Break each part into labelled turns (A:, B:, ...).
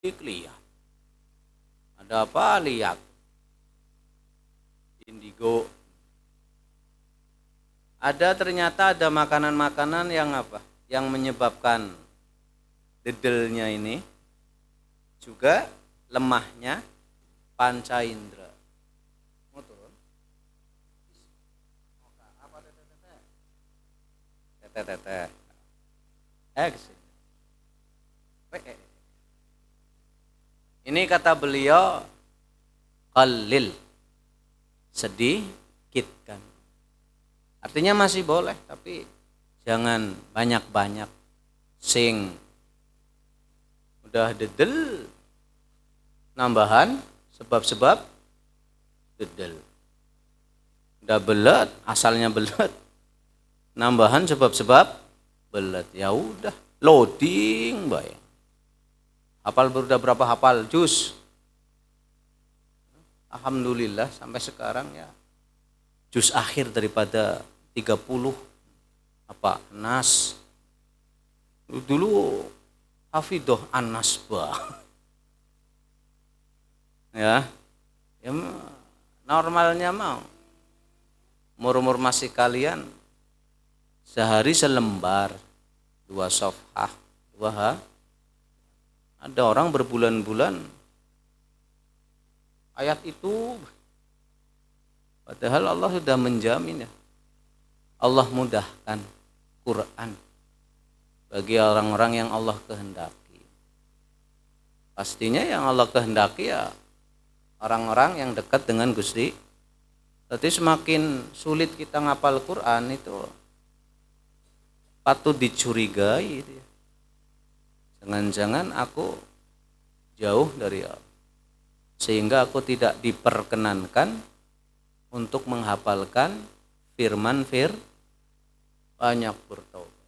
A: lihat. Ada apa? Lihat. Indigo. Ternyata ada makanan-makanan yang apa? Yang menyebabkan dedelnya ini juga lemahnya panca indera. Mau turun? Apa teteh? Kesini. Ini kata beliau qalil, sedikitkan. Artinya masih boleh, tapi jangan banyak-banyak. Sing udah dedel, nambahan sebab-sebab dedel. Udah belet, asalnya belet, nambahan sebab-sebab belet. Ya udah, loading baik. Hafal udah berapa hafal juz? Alhamdulillah sampai sekarang ya juz akhir daripada 30 apa Nas. Dulu hafidoh Anas bah. Ya normalnya mau umur masih kalian sehari selembar, 2 safhah, 2 ada orang berbulan-bulan ayat itu, padahal Allah sudah menjamin ya. Allah mudahkan Quran bagi orang-orang yang Allah kehendaki. Pastinya yang Allah kehendaki ya orang-orang yang dekat dengan Gusti. Tapi semakin sulit kita ngapal Quran itu patut dicurigai. Jangan-jangan aku jauh dari Allah, sehingga aku tidak diperkenankan untuk menghafalkan firman banyak bertaubat,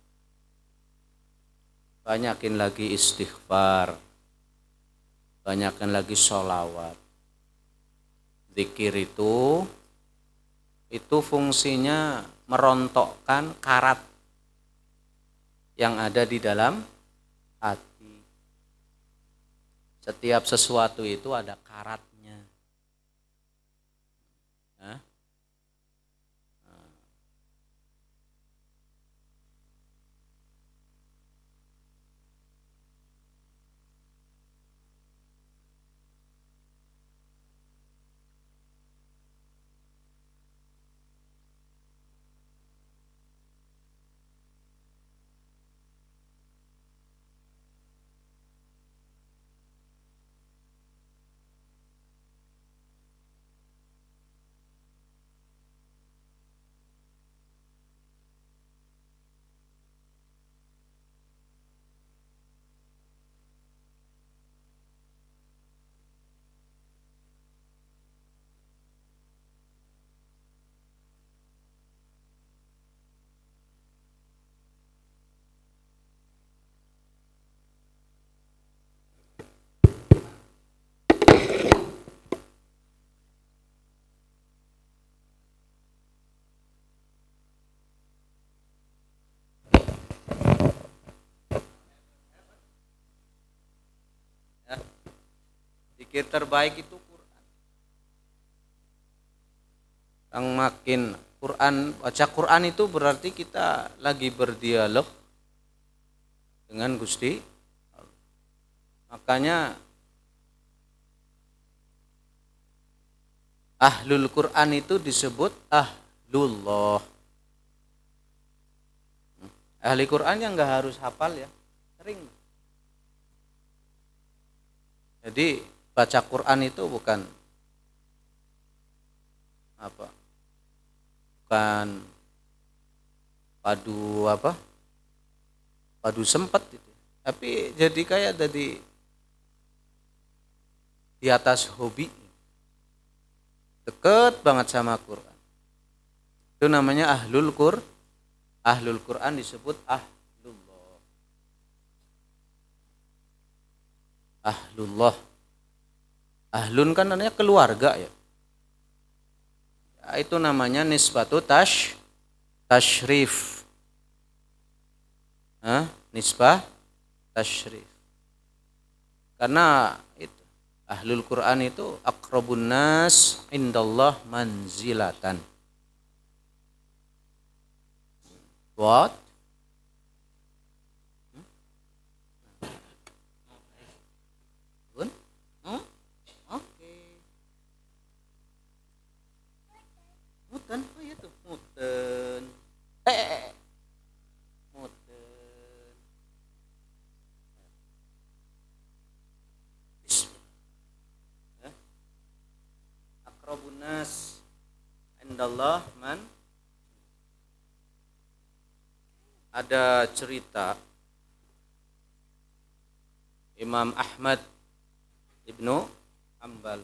A: banyakin lagi istighfar, banyakin lagi sholawat. Zikir itu fungsinya merontokkan karat yang ada di dalam hati. Setiap sesuatu itu ada karatnya. Zikir terbaik itu Quran. Yang makin baca Quran itu berarti kita lagi berdialog dengan Gusti. Makanya ahlul Quran itu disebut ahlullah. Ahli Quran yang nggak harus hafal ya, sering. Jadi baca Quran itu bukan padu sempet gitu. Tapi jadi kayak di atas hobi, deket banget sama Quran. Itu namanya ahlul Quran disebut ahlullah. Ahlun kan namanya keluarga ya. Itu namanya nisbatu tashrif. Nisbah tashrif. Karena itu, ahlul Quran itu aqrabun nas indallah manzilatan. What? Bun? Oke. Muten, oh iya tuh, muten. Muten. Bismillah. Aqrabun nas indallah man. Ada cerita Imam Ahmad Ibnu Hanbal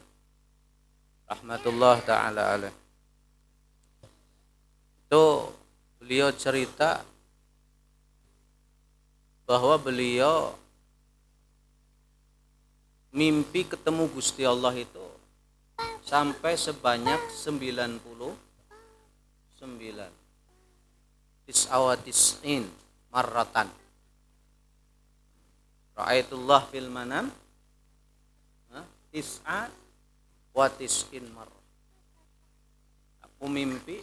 A: rahmatullah ta'ala alaih. Itu beliau cerita bahwa beliau mimpi ketemu Gusti Allah itu sampai sebanyak 99 tis'awatis'in marratan. Ra'aitullah fil manam tis'a wa tis'in marrah. Aku mimpi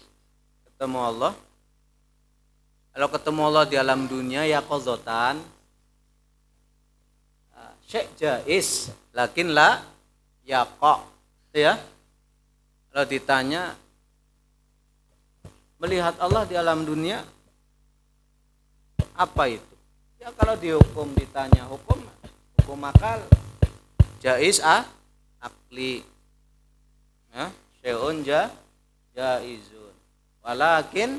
A: ketemu Allah. Kalau ketemu Allah di alam dunia ya qadhatan syai' jaiz lakin la yaqa. Ya. Kalau ditanya melihat Allah di alam dunia apa itu? Ya kalau dihukum ditanya hukum akal jaiz akli. Ya, syai'un jaizun. Walakin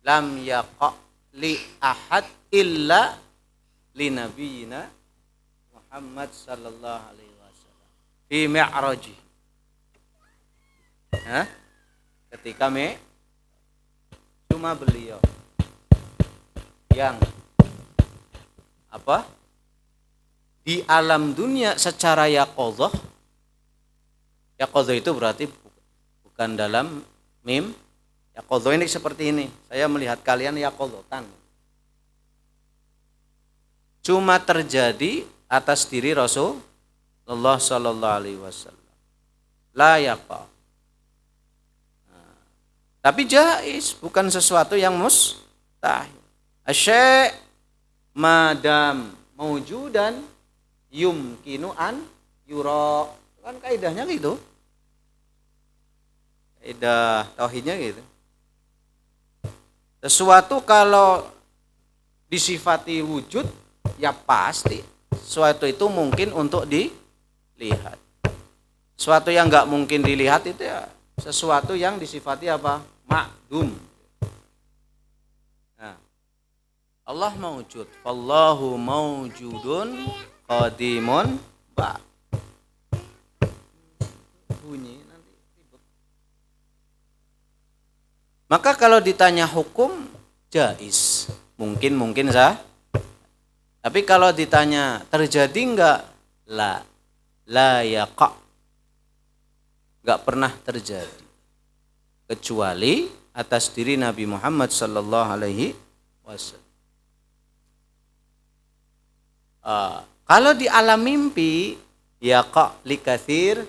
A: lam yaqa li ahad illa li nabiyina Muhammad sallallahu alaihi wasallam fi mi'raji. Ya, ketika cuma beliau yang di alam dunia secara yaqadhah. Yaqadhah itu berarti bukan dalam mim. Yaqadhah ini seperti ini. Saya melihat kalian yaqadhatan. Cuma terjadi atas diri Rasulullah sallallahu alaihi wasallam. La yaqa. Tapi jaiz, bukan sesuatu yang mustahil. Asy' madam maujudan yumkinu an yura. Kan kaidahnya gitu. Kaidah tauhidnya gitu. Sesuatu kalau disifati wujud ya pasti sesuatu itu mungkin untuk dilihat. Sesuatu yang enggak mungkin dilihat itu ya sesuatu yang disifati apa? Ma'dum. Nah, Allah maujud. Wallahu maujudun qadimun ba. Bunyi nanti ribut. Maka kalau ditanya hukum jaiz, mungkin sah. Tapi kalau ditanya terjadi enggak? La yaqa. Enggak pernah terjadi. Kecuali atas diri Nabi Muhammad sallallahu alaihi wasallam. Kalau di alam mimpi yaqa li katsir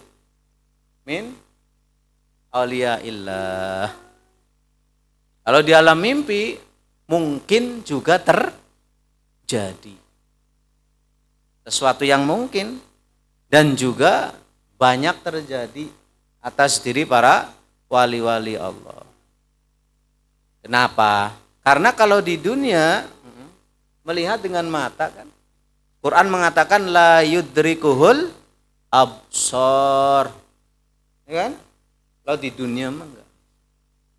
A: min auliyaillah. Kalau di alam mimpi mungkin juga terjadi. Sesuatu yang mungkin dan juga banyak terjadi atas diri para wali-wali Allah. Kenapa? Karena kalau di dunia melihat dengan mata kan, Quran mengatakan la yudrikuhul absar. Ya kan? Kalau di dunia mah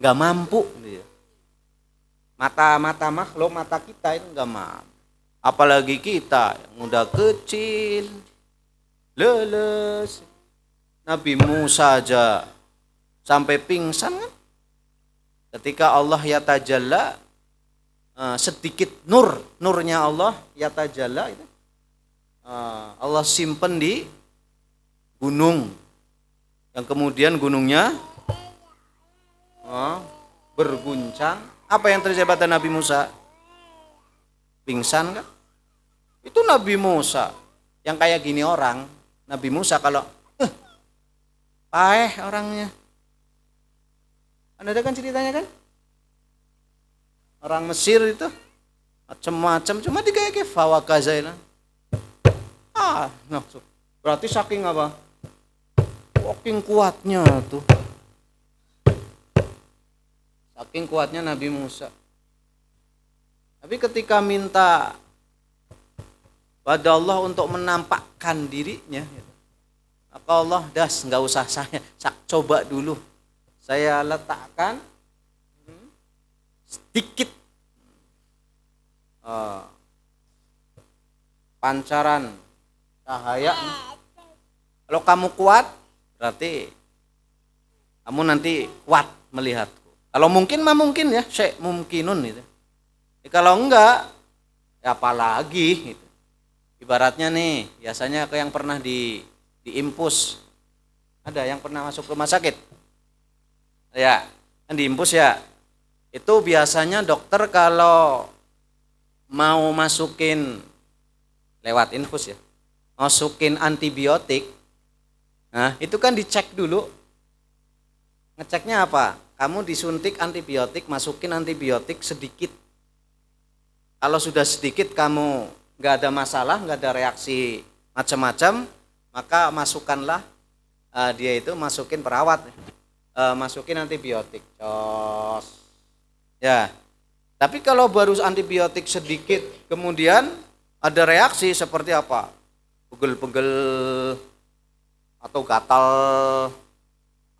A: enggak mampu dia. Mata makhluk, mata kita itu enggak mampu. Apalagi kita yang udah kecil, leles. Nabi Musa aja sampai pingsan kan? Ketika Allah yatajalla sedikit nurnya Allah yatajalla itu Allah simpen di gunung yang kemudian gunungnya berguncang. Apa yang terjadi pada Nabi Musa? Pingsan kan? Itu Nabi Musa yang kayak gini orang, Nabi Musa kalau paeh orangnya. Ada kan ceritanya kan? Orang Mesir itu macam-macam cuma dikayak fawakazaina. Nah, berarti saking apa? Saking kuatnya tuh. Saking kuatnya Nabi Musa. Tapi ketika minta pada Allah untuk menampakkan dirinya, maka Allah nggak usah saya coba dulu. Saya letakkan sedikit pancaran cahaya. Kalau kamu kuat, berarti kamu nanti kuat melihatku. Kalau mungkin mah mungkin ya, syekh mungkinun gitu. Kalau enggak, ya apalagi gitu. Ibaratnya nih, biasanya ke yang pernah diimpus. Ada yang pernah masuk rumah sakit? Ya, kan diimpus ya. Itu biasanya dokter kalau mau masukin lewat infus ya, masukin antibiotik, nah itu kan dicek dulu. Ngeceknya apa? Kamu disuntik antibiotik, masukin antibiotik sedikit. Kalau sudah sedikit kamu nggak ada masalah, nggak ada reaksi macam-macam, maka masukkanlah dia itu masukin perawat, masukin antibiotik. Ya. Tapi kalau baru antibiotik sedikit, kemudian ada reaksi seperti apa? Pegel-pegel atau gatal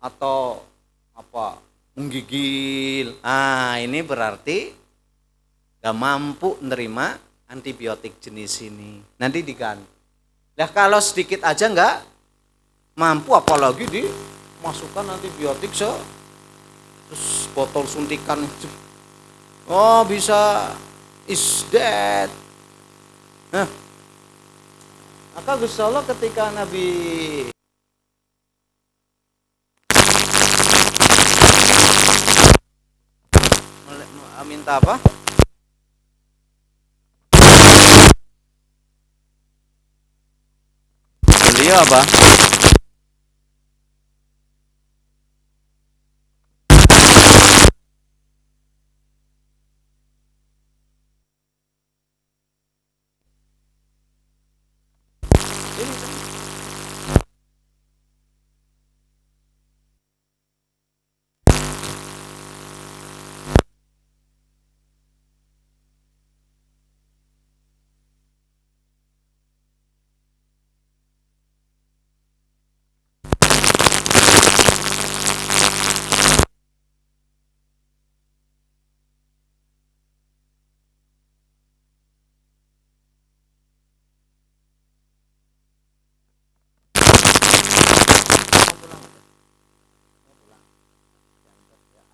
A: atau apa? Menggigil. Ini berarti gak mampu menerima antibiotik jenis ini. Nanti diganti. Nah kalau sedikit aja nggak mampu, apalagi dimasukkan antibiotik terus botol suntikan. Oh bisa is dead. Nah, maka Gusti Allah ketika Nabi minta apa? Beliau apa?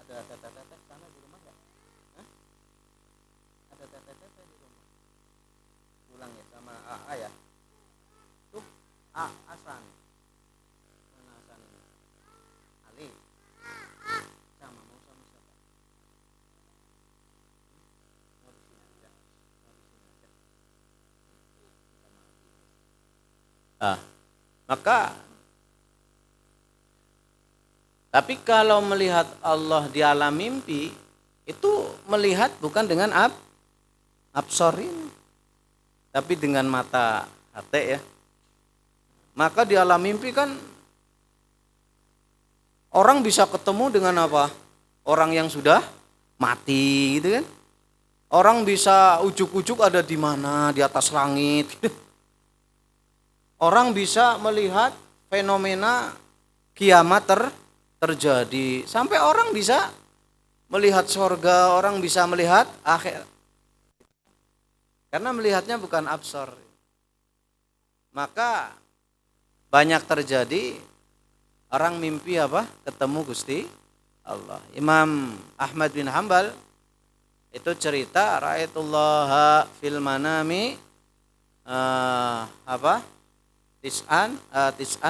A: Ada teteh sana di rumah nggak? Ada teteh di rumah. Pulang ya sama AA ya. Tuh Asan. Mana Asan ini? Ali. Sama mau sama siapa? Mau di sini aja. Mau di sini aja. Maka tapi kalau melihat Allah di alam mimpi, itu melihat bukan dengan absorin, tapi dengan mata hati ya. Maka di alam mimpi kan orang bisa ketemu dengan apa? Orang yang sudah mati gitu kan. Orang bisa ujuk-ujuk ada di mana, di atas langit. Orang bisa melihat fenomena kiamat terjadi. Sampai orang bisa melihat surga, orang bisa melihat akhir. Karena melihatnya bukan absor. Maka banyak terjadi orang mimpi apa? Ketemu Gusti Allah. Imam Ahmad bin Hanbal itu cerita ra'aitullaha fil manami tis'an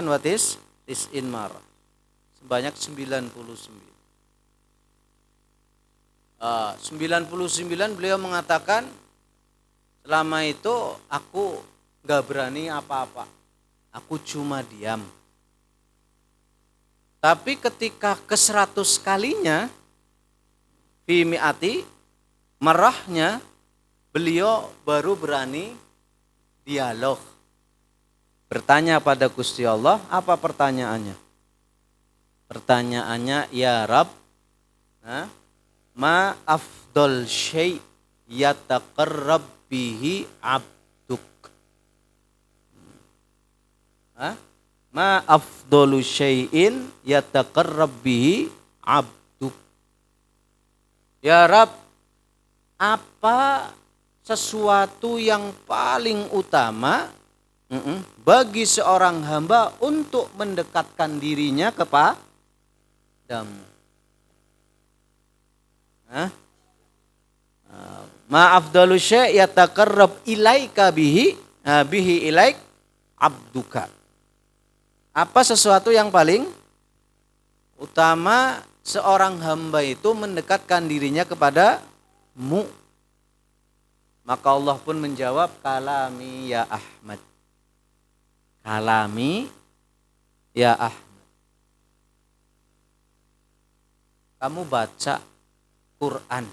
A: wa tis'in marah. Sebanyak 99. 99 beliau mengatakan selama itu aku nggak berani apa-apa. Aku cuma diam. Tapi ketika ke-100 kalinya, fi mi'ati, marahnya, beliau baru berani dialog. Bertanya pada Gusti Allah, apa pertanyaannya? Pertanyaannya, ya Rab, ma afdol syai' yataqarrab bihi abduk. Ma afdolu syai'in yataqarrab bihi abduk. Ya Rab, apa sesuatu yang paling utama bagi seorang hamba untuk mendekatkan dirinya kepadamu? Ma afdalu syai' yataqarrab ilaika bihi ilaik abduka. Apa sesuatu yang paling utama seorang hamba itu mendekatkan dirinya kepadamu? Maka Allah pun menjawab, kalami ya Ahmad. Kalami ya Ahmad. Kamu baca Quran.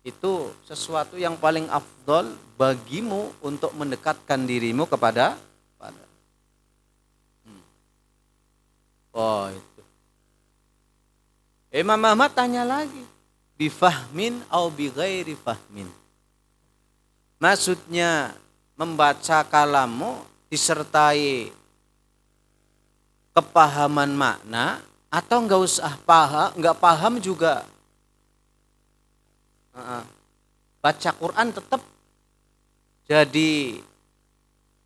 A: Itu sesuatu yang paling afdol bagimu untuk mendekatkan dirimu kepada. Oh itu. Imam Ahmad tanya lagi, bifahmin au bighairi fahmin. Maksudnya membaca kalammu disertai kepahaman makna atau enggak usah paham, enggak paham juga. Baca Quran tetap jadi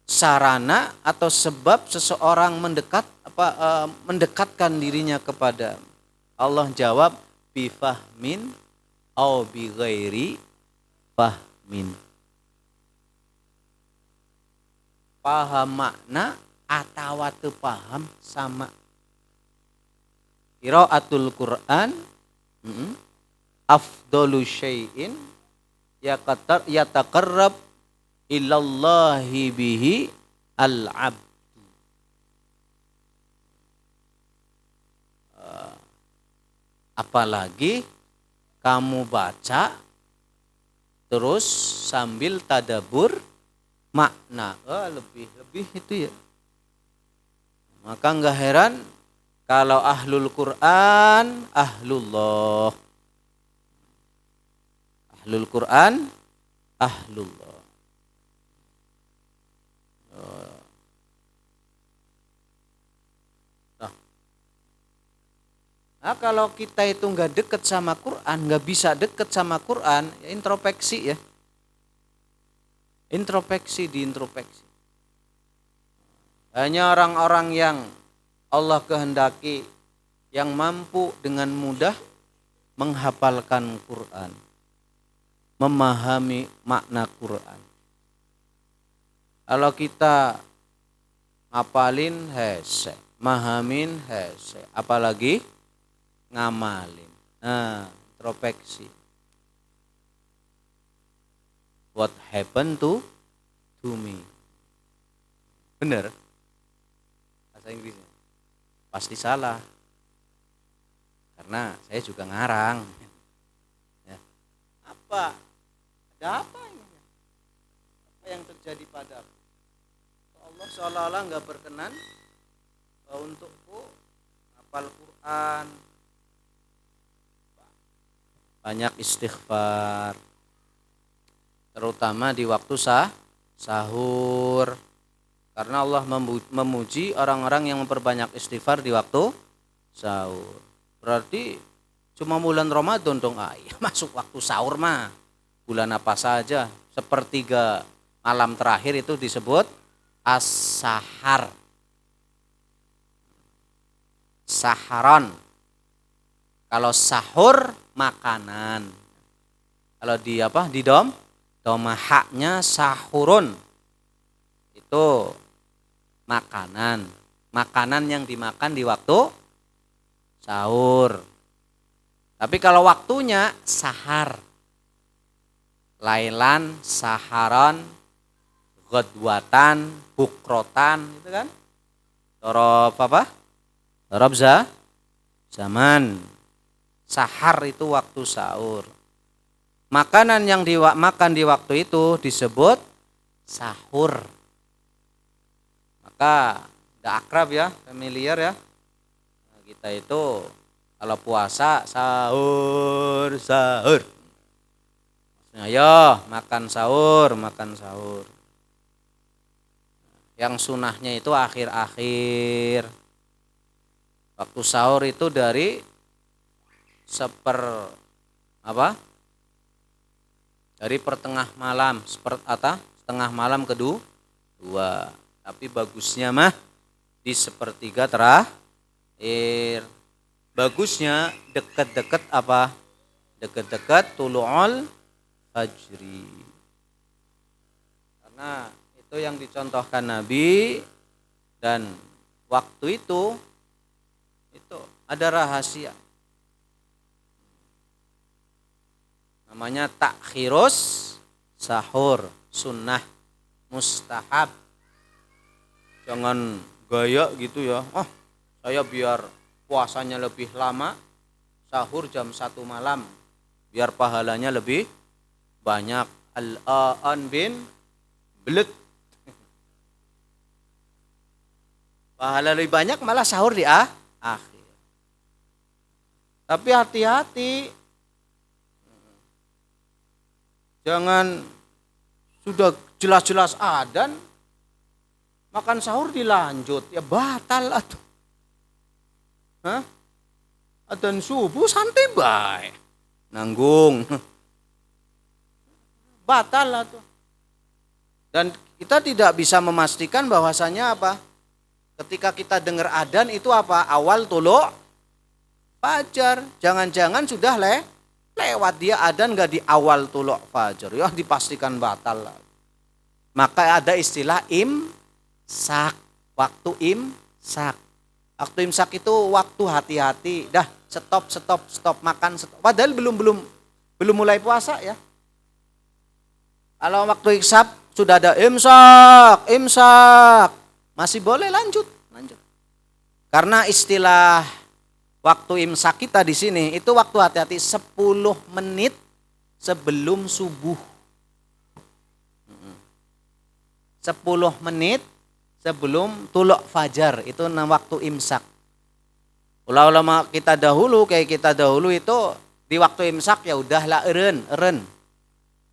A: sarana atau sebab seseorang mendekatkan dirinya kepada Allah. Jawab, bifahmin au bighairi fahmin. Paham makna atau teu paham sama. Qiraatul Quran afdalu syai'in yataqarrab ilallahi bihi al-abd. Apalagi kamu baca terus sambil tadabur makna, lebih itu ya. Maka enggak heran kalau ahlul Quran ahlullah. Ahlul Quran ahlullah. Nah, kalau kita itu nggak deket sama Quran, nggak bisa deket sama Quran, ya introspeksi ya. Diintrospeksi. Hanya orang-orang yang Allah kehendaki yang mampu dengan mudah menghafalkan Quran, memahami makna Quran. Kalau kita ngapalin hese, mahamin hese, apalagi ngamalin. Introspeksi. What happened to me? Bener? Bahasa Inggrisnya pasti salah. Karena saya juga ngarang. Ya. Apa? Ada apa ini? Apa yang terjadi padaku? Allah seolah-olah nggak berkenan untukku hafal Quran. Banyak istighfar, terutama di waktu sahur, karena Allah memuji orang-orang yang memperbanyak istighfar di waktu sahur. Berarti cuma bulan Ramadan dong, masuk waktu sahur mah bulan apa saja. Sepertiga malam terakhir itu disebut as-sahar, saharon. Kalau sahur makanan. Kalau di domahaknya sahurun. Itu makanan. Makanan yang dimakan di waktu sahur. Tapi kalau waktunya sahar. Lailan, saharon, Ghadwatan, bukrotan, gitu kan? Dorob apa? Dorob zaman. Sahar itu waktu sahur. Makanan yang makan di waktu itu disebut sahur. Maka udah akrab ya, familiar ya. Nah, kita itu kalau puasa sahur, sahur. Maksudnya, ayo makan sahur, makan sahur. Yang sunahnya itu akhir-akhir. Waktu sahur itu dari dari pertengah malam, setengah malam kedua. Tapi bagusnya mah di sepertiga terakhir. Bagusnya dekat-dekat apa? Dekat-dekat tulu'ul fajri. Karena itu yang dicontohkan Nabi, dan waktu itu ada rahasia. Namanya takhirus sahur, sunnah mustahab. Jangan gaya gitu ya. Saya biar puasanya lebih lama, sahur jam 1 malam, biar pahalanya lebih banyak. Al-aan bin belut. Pahala lebih banyak malah sahur di akhir. Tapi hati-hati. Jangan sudah jelas-jelas adzan makan sahur dilanjut, ya batal atuh. Adzan subuh santai bae. Nanggung. Batal atuh. Dan kita tidak bisa memastikan bahwasanya apa? Ketika kita dengar adzan itu apa? Awal tulu fajar. Jangan-jangan sudah lewat dia adzan enggak di awal tulu fajar. Ya dipastikan batal lah. Maka ada istilah imsak. Waktu imsak. Waktu imsak itu waktu hati-hati. Dah stop makan stop. Padahal belum mulai puasa ya. Kalau waktu imsak sudah ada imsak. Masih boleh lanjut. Karena istilah waktu imsak kita di sini itu waktu hati-hati 10 menit sebelum subuh. 10 menit sebelum tuluk fajar itu waktu imsak. Ulama kita dahulu itu di waktu imsak ya udahlah eren.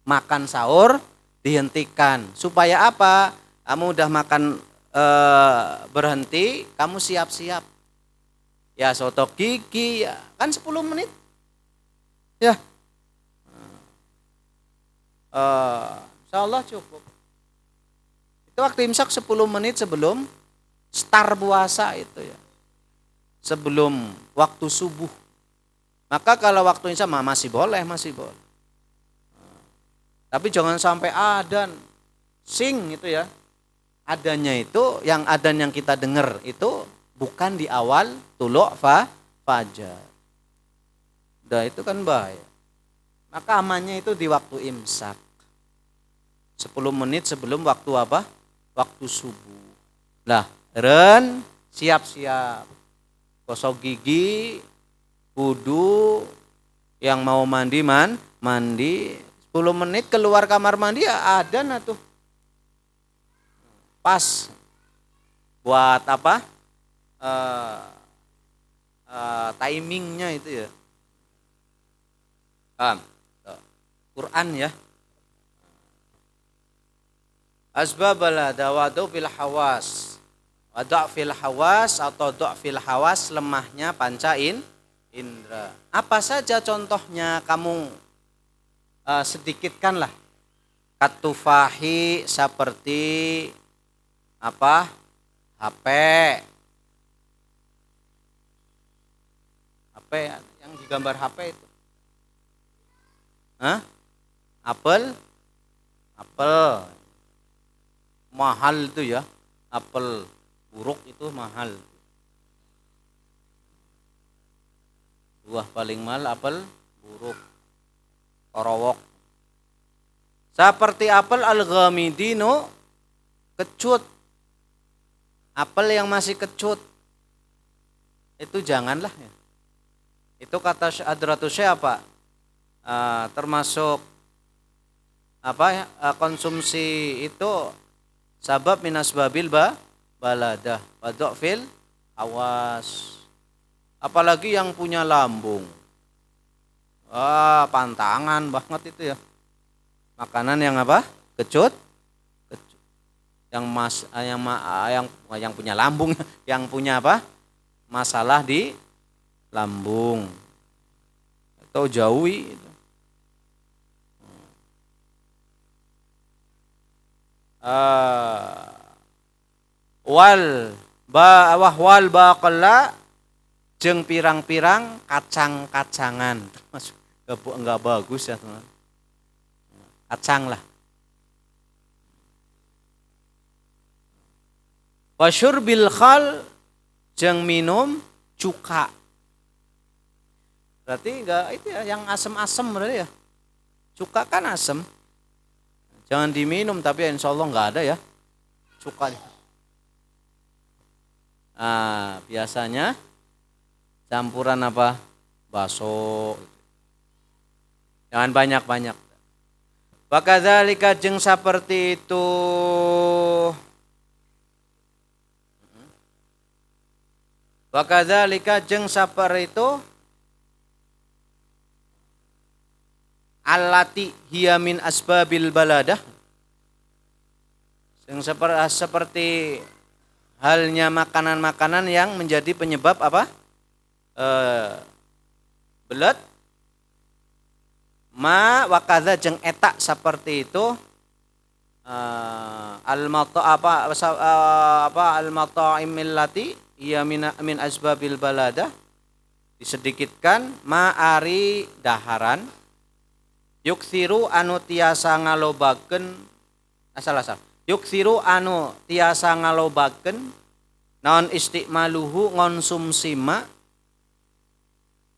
A: Makan sahur dihentikan. Supaya apa? Kamu udah makan berhenti, kamu siap-siap. Ya soto gigi ya kan 10 menit. Ya. Insyaallah cukup. Itu waktu imsak 10 menit sebelum start puasa itu ya. Sebelum waktu subuh. Maka kalau waktu imsak masih boleh. Tapi jangan sampai adzan sing itu ya. Adanya itu yang kita dengar itu bukan di awal tuluk fajar. Nah itu kan bahaya. Maka amannya itu di waktu imsak. 10 menit sebelum waktu apa? Waktu subuh. Lah, siap-siap. Gosok gigi, wudu, yang mau mandi 10 menit keluar kamar mandi ya adzan atuh. Pas buat apa? Timingnya itu ya. Quran ya. Asbabala dawadu fil hawas. Wada' fil hawas atau do' fil hawas, lemahnya panca indra. Apa saja contohnya kamu sedikitkanlah. Katufahi seperti apa? HP yang digambar HP itu. Apel mahal itu ya. Apel buruk itu mahal. Buah paling mahal apel buruk. Korowok. Seperti apel al-ghamidino kecut, apel yang masih kecut, itu janganlah ya. Itu kata Hadratus Syekh apa? Termasuk apa ya? Konsumsi itu sabab minas babil baladah wadofil awas. Apalagi yang punya lambung. Pantangan banget itu ya. Makanan yang apa? Kecut. Yang punya lambung, yang punya apa? Masalah di lambung. Atau jauhi itu. Wal baqala jeung pirang-pirang kacang-kacangan, termasuk enggak bagus ya teman. Kacang lah. Wasyurbil khal jeung minum cuka. Berarti enggak itu ya yang asem-asem berarti ya. Cuka kan asem. Jangan diminum tapi insya Allah enggak ada ya cuka. Biasanya campuran apa? Bakso. Jangan banyak-banyak. Wa kadzalika jeung saperti itu. Wa kadzalika jeung saperti itu allati hiya min asbabil baladah. Yang seperti halnya makanan-makanan yang menjadi penyebab apa? Belet. Ma wa kadza jeung eta seperti itu al-mata'im millati hiya min asbabil baladah. Disedikitkan ma'ari daharan yuksiru anu tiasa ngalobakeun yuksiru anu tiasa ngalobakeun naon istimaluhu ngonsumsi ma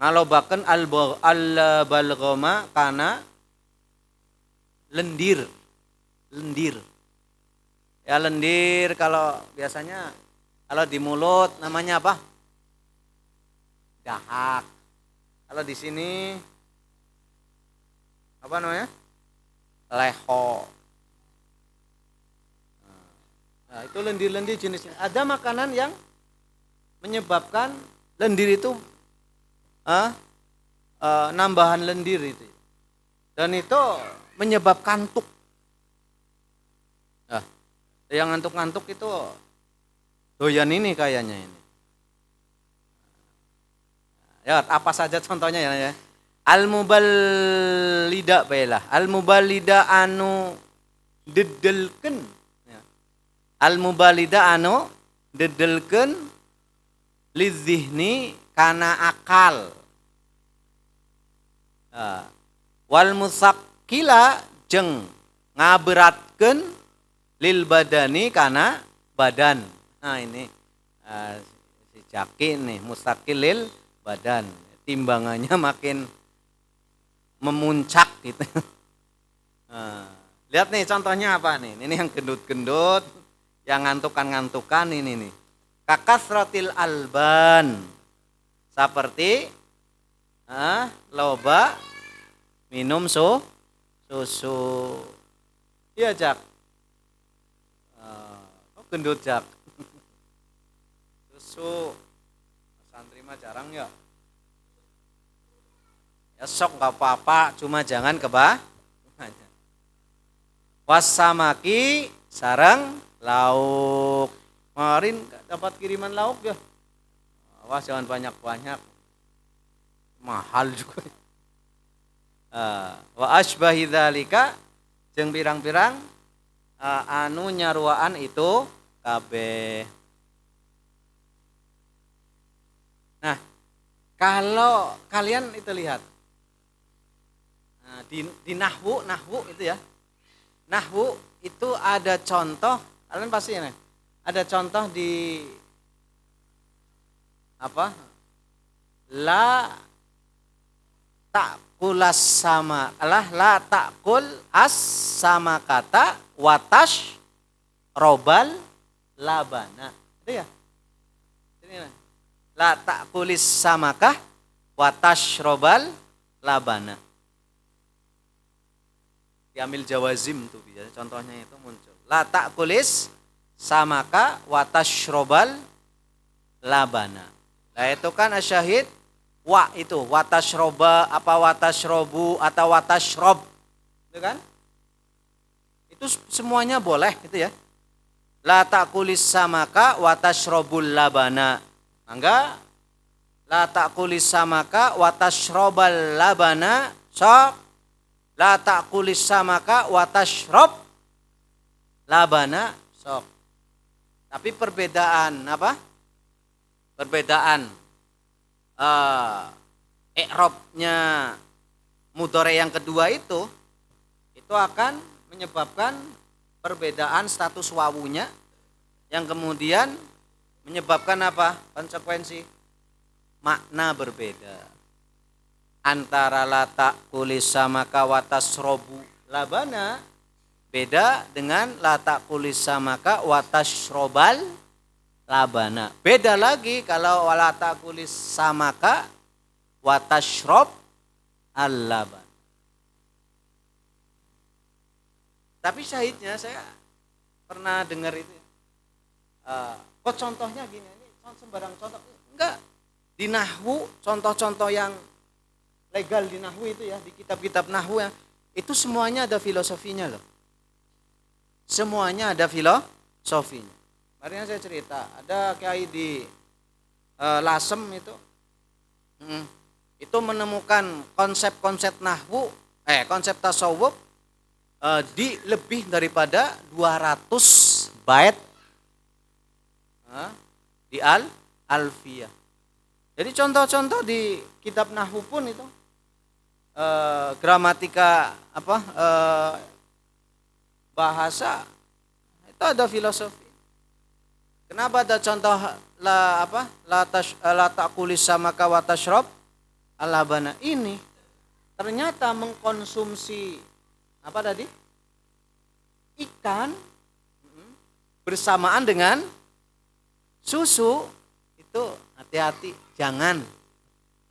A: ngalobakeun al-balghama kana lendir ya. Lendir kalau biasanya kalau di mulut namanya apa? Dahak. Kalau di sini apa namanya? Leho. Nah, itu lendir-lendir jenisnya. Ada makanan yang menyebabkan lendir itu nambahan lendir itu. Dan itu menyebabkan kantuk. Nah, yang ngantuk-ngantuk itu doyan ini kayaknya ini. Ya, apa saja contohnya ya. Al-muballida baelah. Al-muballida anu dedelkeun. Ya. Al-muballida anu dedelkeun lizihni kana akal. Wal musaqqila jeung ngaberatkeun lil badani kana badan. Nah ini si Jaki nih mustaqil lil badan. Timbangannya makin memuncak gitu. Lihat nih contohnya apa nih? Ini yang gendut-gendut, yang ngantukan-ngantukan ini nih. Kakasratil alban. Seperti loba minum susu. Iya Jak. Gendut Jak. Susu. Santri mah jarang ya. Ya sok nggak apa-apa, cuma jangan wasamaki sarang lauk. Kemarin dapat kiriman lauk ya. Awas jangan banyak-banyak. Mahal juga. Wa asbahi dzalika jeung pirang-pirang anu nyaruaan itu kabeh. Nah, kalau kalian itu lihat di nahwu itu ya. Nahwu itu ada contoh, kalian pasti ya. Ada contoh di apa? La takulas sama la takul as sama kata watash robal labana. Ada ya? Ini la ta'kulis samakah wa tashrobal labana. Diambil jawazim tuh biasa contohnya itu muncul. La ta'kulis samaka wa tashrobal labana. Nah itu kan asyahid wa itu watashroba apa watashrobu atau watashrob. Itu kan? Itu semuanya boleh gitu ya. La ta'kulis samaka wa tashrobul labana. Enggak. La ta'kulis samaka wa tashrobal labana. Sok. La ta'kulis samaka wa tashrob labana. Sok. Tapi perbedaan apa? Perbedaan i'rabnya mudhari yang kedua itu akan menyebabkan perbedaan status wawunya yang kemudian menyebabkan apa? Konsekuensi makna berbeda antara la ta'kulis samaka wa tasrobu labana beda dengan la ta'kulis samaka wa tashrobal labana. Beda lagi kalau la ta'kulis samaka wa tashrob al-laban. Tapi syahidnya saya pernah dengar itu. Kok contohnya gini, ini sembarang contoh. Enggak. Di nahwu, contoh-contoh yang legal di nahwu itu ya, di kitab-kitab nahwu ya, itu semuanya ada filosofinya loh. Semuanya ada filosofinya. Kemarin saya cerita, ada kiai di Lasem itu menemukan konsep-konsep nahwu, konsep tasawuf di lebih daripada 200 bait di Alfiyah. Jadi contoh-contoh di kitab nahwu pun itu gramatika bahasa itu ada filosofi. Kenapa ada contoh la ta'kulis samaka wa tashrob al-labana ini ternyata mengkonsumsi apa tadi? Ikan bersamaan dengan susu itu hati-hati, jangan.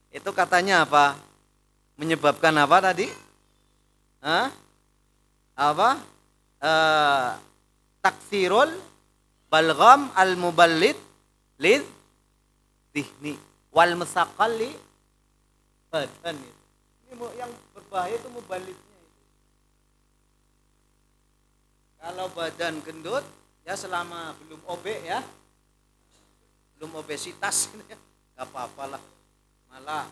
A: Itu katanya apa? Menyebabkan apa tadi? Takfirul balgham al-muballid lid dihni wal musaqqal li badan. Ini yang berbahaya itu muballidnya itu. Kalau badan gendut ya selama belum obes ya, belum obesitas ya, gak apa-apa lah. Malah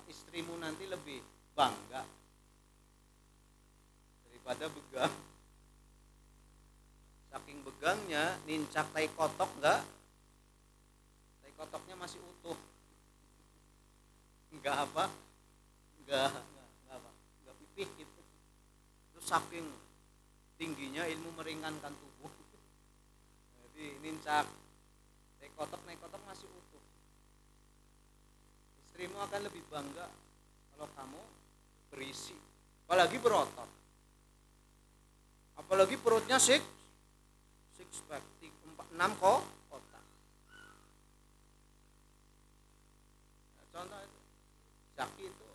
A: istrimu nanti lebih bangga daripada begang. Saking begangnya nincak tai kotok enggak, tai kotoknya masih utuh, enggak pipih gitu. Terus saking tingginya ilmu meringankan tubuh, jadi nincak tai kotok masih utuh. Istrimu akan lebih bangga kalau kamu berisi, apalagi berotot, apalagi perutnya six pack 6 kotak. Nah, contoh itu Zaki itu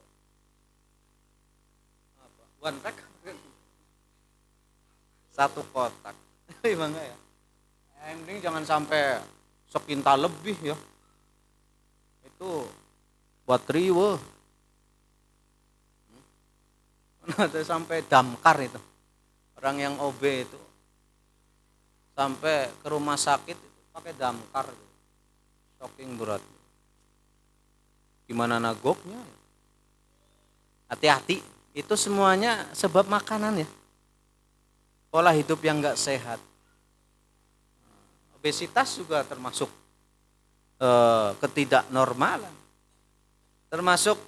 A: apa? One pack 1 kotak. Gimana ya? Ending jangan sampai sekintal lebih ya. Itu buat riwe. Nanti sampai damkar itu. Orang yang OB itu sampai ke rumah sakit itu pakai damkar, saking berat. Gimana nagoknya? Hati-hati, itu semuanya sebab makanan ya. Pola hidup yang enggak sehat. Obesitas juga termasuk ketidaknormalan. Termasuk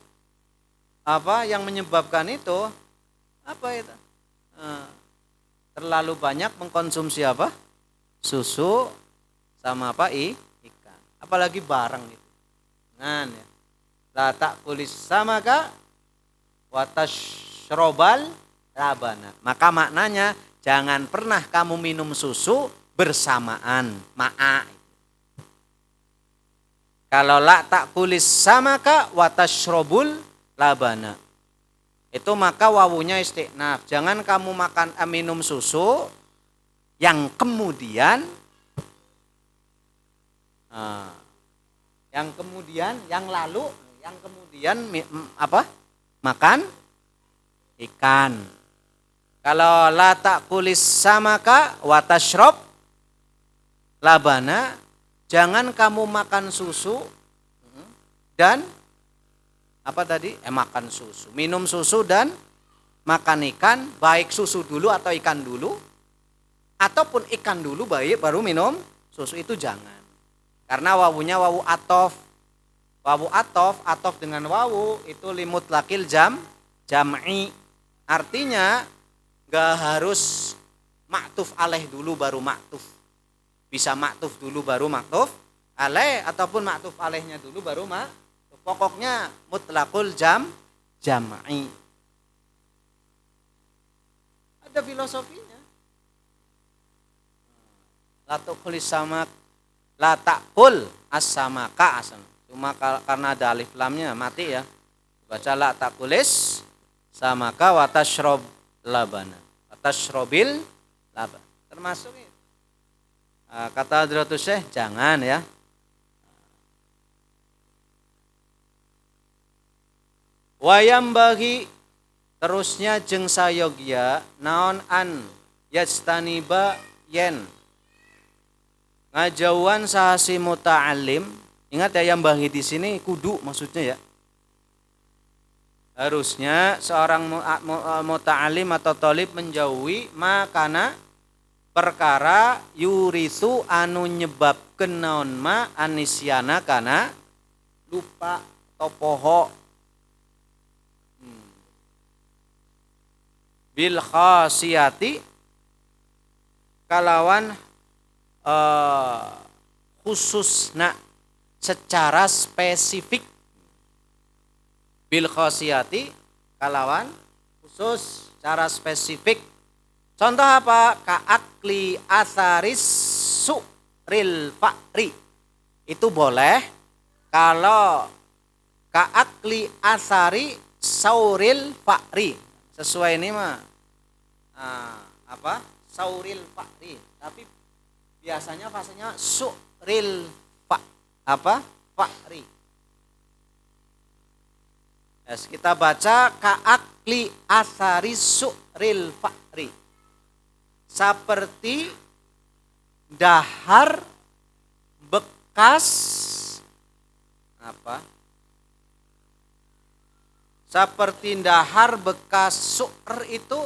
A: apa yang menyebabkan itu? Apa itu? Terlalu banyak mengkonsumsi apa? Susu sama apa ikan, apalagi barang itu. Nah, ya. La ta'kulis samaka wa tashrobal labana. Maka maknanya jangan pernah kamu minum susu bersamaan. Ma'a. Kalau la takulis samaka watashrobul labana. Itu maka wawunya istiqnaf. Jangan kamu minum susu yang kemudian yang kemudian makan ikan. Kalau la takulis samaka watashrob labana, jangan kamu makan susu dan makan susu, minum susu dan makan ikan, baik susu dulu atau ikan dulu, ataupun ikan dulu baru minum susu, itu jangan. Karena wawunya wawu atof. Wawu atof dengan wawu itu limut lakil jam'i. Artinya gak harus maktuf alaih dulu baru maktuf. Bisa maktuf dulu baru maktuf alaih, ataupun maktuf alaihnya dulu baru maktuf. Pokoknya mutlakul jam'i. Ada filosofinya. La tukulis samak, la takul as-samaka asal. Cuma karena ada alif lamnya mati ya. Baca la takulis samaka wa tashrob labana. Wa tashrobil laban. Termasuk ini. Kata Hadratus Syekh jangan ya. Wayam bagi terusnya jeung sayogya naon an yastaniba yen ngajauhan sahasi muta'alim. Ingat ya, yang bagi di sini kudu maksudnya ya. Harusnya seorang muta'alim atau thalib menjauhi makana perkara yurisu anu nyebabkeun naon ma anisyana kana lupa atau poho. Bil khasiyati kalawan khususna secara spesifik. Bil khasiyati kalawan khusus secara spesifik. Contoh apa? Ka'akli asaris su'ril fa'ri. Itu boleh kalau ka'akli asari sauril fa'ri. Sesuai ini mah sauril fa'ri, tapi biasanya fasenya su'ril fa'ri. Yes, kita baca ka'akli asari su'ril fa'ri, seperti dahar bekas seperti dahar bekas su'r itu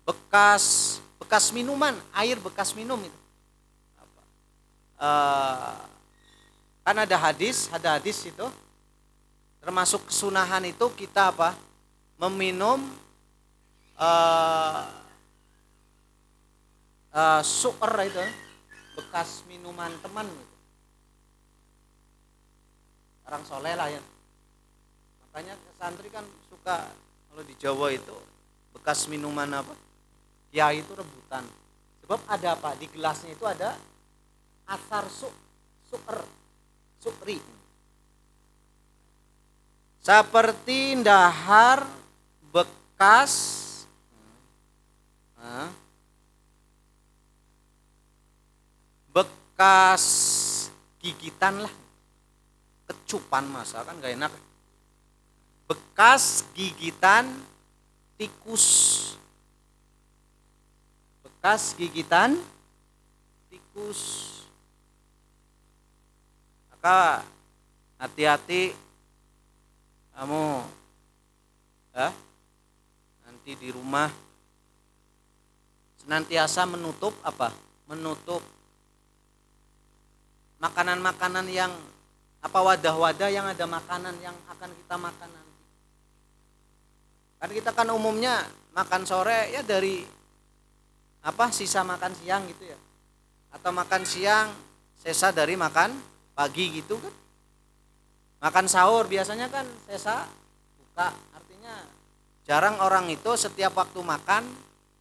A: bekas minuman, air bekas minum itu. Kan ada hadis itu termasuk kesunahan itu kita meminum su'r itu bekas minuman teman gitu. Orang soleh lah ya. Makanya santri kan suka kalau di Jawa itu bekas minuman kiai itu rebutan. Sebab ada di gelasnya itu ada asar su'ri. Seperti dahar bekas gigitan lah. Kecupan masa kan gak enak. Bekas gigitan tikus. Maka hati-hati kamu ya, nanti di rumah senantiasa menutup makanan-makanan yang wadah-wadah yang ada makanan yang akan kita makan nanti. Kan kita kan umumnya makan sore ya dari sisa makan siang gitu ya. Atau makan siang sisa dari makan pagi gitu kan. Makan sahur biasanya kan sesa buka, artinya jarang orang itu setiap waktu makan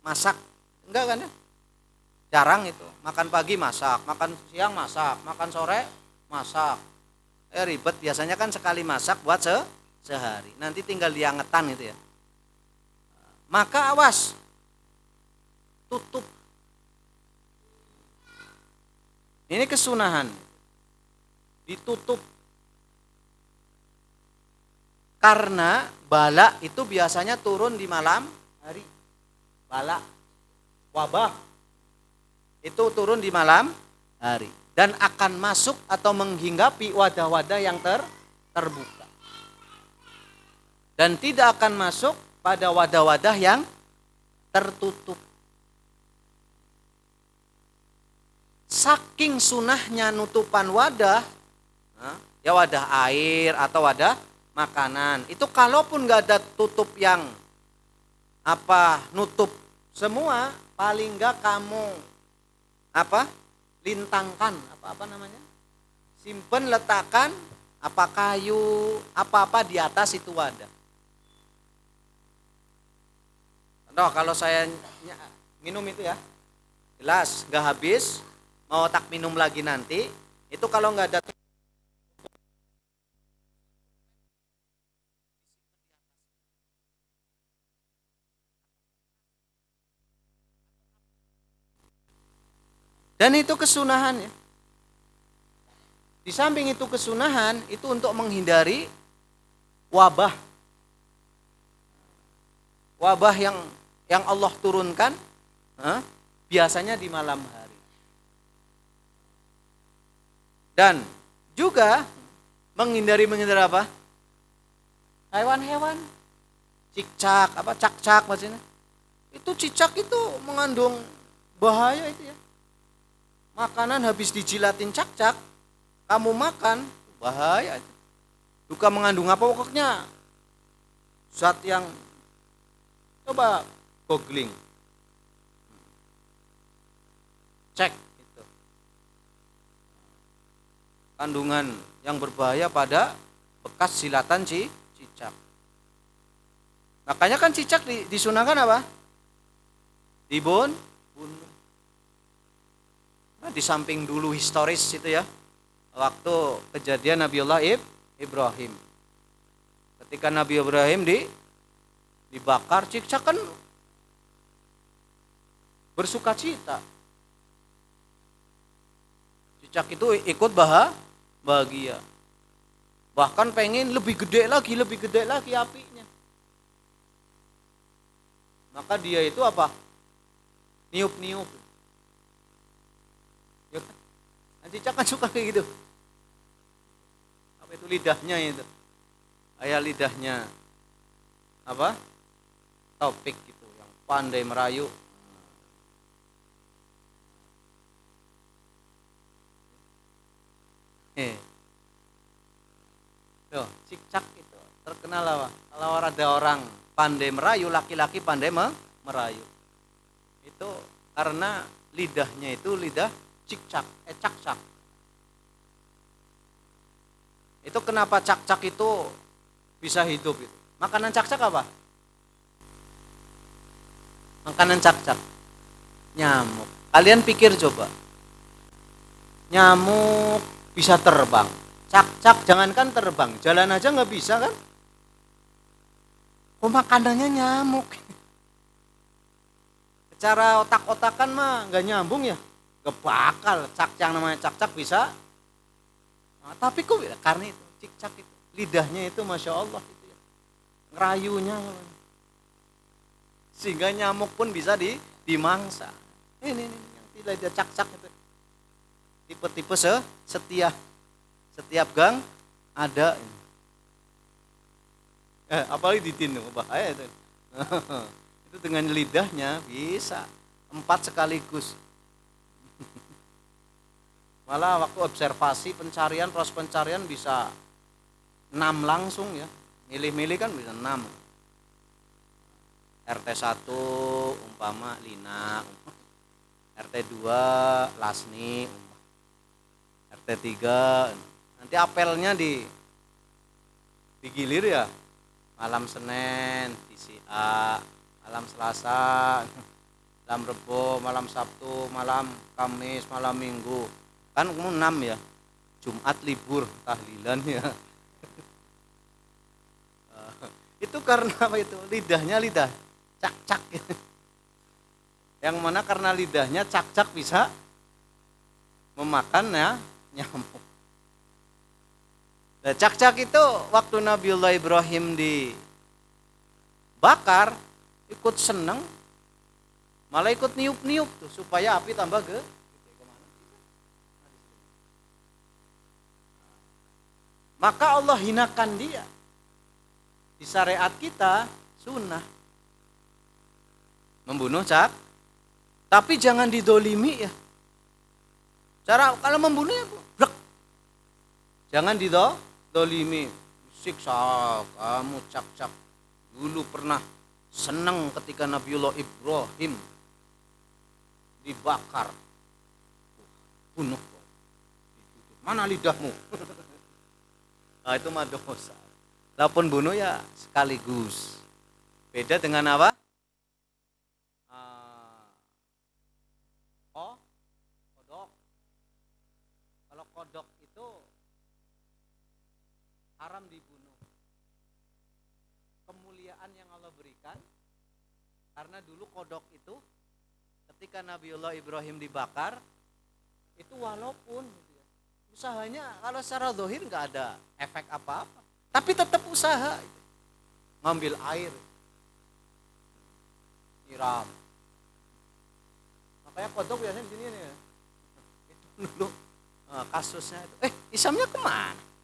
A: masak, enggak kan ya? Jarang itu. Makan pagi masak, makan siang masak, makan sore masak. Ribet, biasanya kan sekali masak buat sehari. Nanti tinggal diangetan itu ya. Maka awas, tutup. Ini kesunahan. Ditutup. Karena bala itu biasanya turun di malam hari. Bala, wabah itu turun di malam hari dan akan masuk atau menghinggapi wadah-wadah yang terbuka. Dan tidak akan masuk pada wadah-wadah yang tertutup. Saking sunahnya nutupan wadah, ya wadah air atau wadah makanan, itu kalaupun nggak ada tutup yang nutup semua, paling nggak kamu lintangkan apa namanya, simpen, letakkan kayu apa di atas itu wadah. Contoh kalau saya minum itu ya, gelas nggak habis, mau tak minum lagi nanti, itu kalau nggak ada dan itu kesunahan ya. Di samping itu kesunahan itu untuk menghindari wabah yang Allah turunkan biasanya di malam hari. Dan juga menghindari apa? Hewan-hewan. Cicak, cak-cak maksudnya. Itu cicak itu mengandung bahaya itu ya. Makanan habis dijilatin cak-cak, kamu makan, bahaya. Juga mengandung apa pokoknya? Zat yang coba googling. Cek itu. Kandungan yang berbahaya pada bekas jilatan cicak. Makanya kan cicak disunahkan apa? Bunuh. Nah, di samping dulu historis itu ya, waktu kejadian Nabiullah Ibrahim. Ketika Nabi Ibrahim dibakar, cicak kan bersuka cita. Cicak itu ikut bahagia. Bahkan pengen lebih gede lagi apinya. Maka dia itu niup-niup. Ya kan? Cicak kan suka kayak gitu. Apa itu lidahnya itu? Kayak lidahnya topik gitu, yang pandai merayu. Tuh, cicak itu terkenal apa? Kalau ada orang pandai merayu, laki-laki pandai merayu. Itu karena lidahnya itu lidah cak-cak. Itu kenapa cak-cak itu bisa hidup itu? Makanan cak-cak apa? Makanan cak-cak nyamuk. Kalian pikir coba, nyamuk bisa terbang, cak-cak jangankan terbang, jalan aja nggak bisa kan? Makanannya nyamuk. Secara otak-otakan mah nggak nyambung ya, nggak bakal yang namanya cak-cak bisa. Nah, tapi kok karena itu cak-cak itu lidahnya itu masya Allah itu ya, ngerayunya sehingga nyamuk pun bisa dimangsa. Ini yang tidak ada cak-cak itu. Tipe-tipe setiap gang ada. Apalagi di Tino, bahaya itu. Itu dengan lidahnya bisa 4 sekaligus. Malah waktu observasi proses pencarian bisa 6 langsung ya. Milih-milih kan bisa 6. RT 1 umpama Lina, RT 2 Lasni, RT 3 nanti apelnya digilir ya. Malam Senin isi A, malam Selasa, malam Rebo, malam Sabtu, malam Kamis, malam Minggu. Kan 6 ya. Jumat libur tahlilan ya. Itu karena apa itu? Lidahnya lidah cak-cak. Yang mana karena lidahnya cak-cak bisa memakan ya nyamuk. Nah, cak-cak itu waktu Nabiullah Ibrahim dibakar ikut seneng, malah ikut niup-niup tuh supaya api tambah ke. Maka Allah hinakan dia. Di syariat kita sunnah membunuh cak, tapi jangan didolimi ya. Cara kalau membunuh ya brek. Jangan didolimi, siksa kamu cak-cak. Dulu pernah senang ketika Nabiullah Ibrahim dibakar, bunuh. Mana lidahmu? Nah, itu mah dosa. Laupun bunuh ya sekaligus. Beda dengan apa? Kodok. Kalau kodok itu haram dibunuh. Kemuliaan yang Allah berikan, karena dulu kodok itu ketika Nabiullah Ibrahim dibakar, itu walaupun usahanya kalau secara zahir nggak ada efek apa-apa, tapi tetap usaha ngambil air, nyiram. Makanya kodok biasanya gini nih ya. Itu dulu kasusnya itu. Isamnya kemana?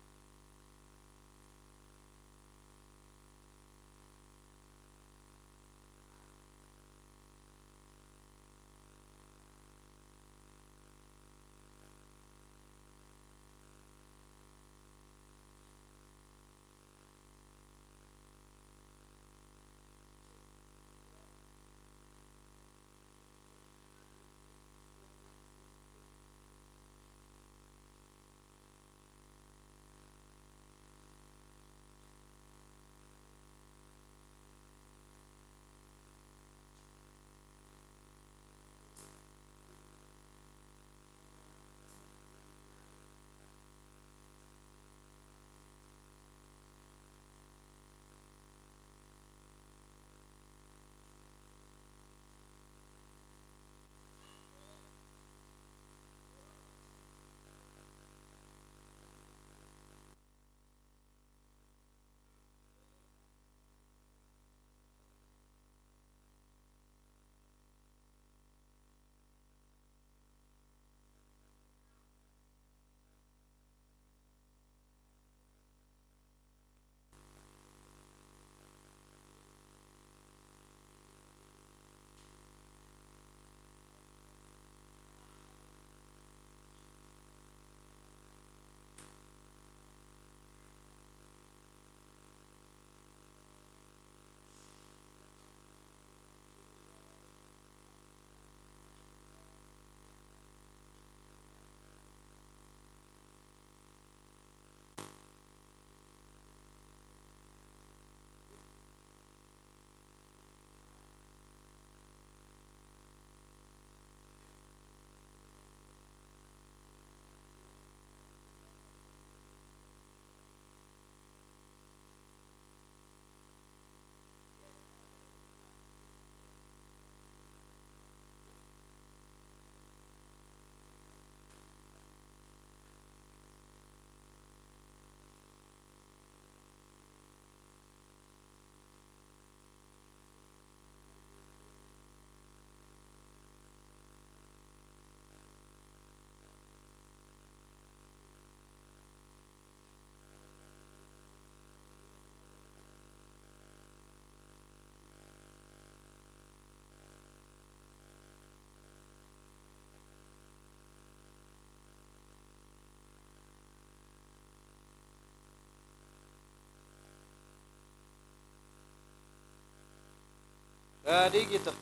A: Jadi gitu.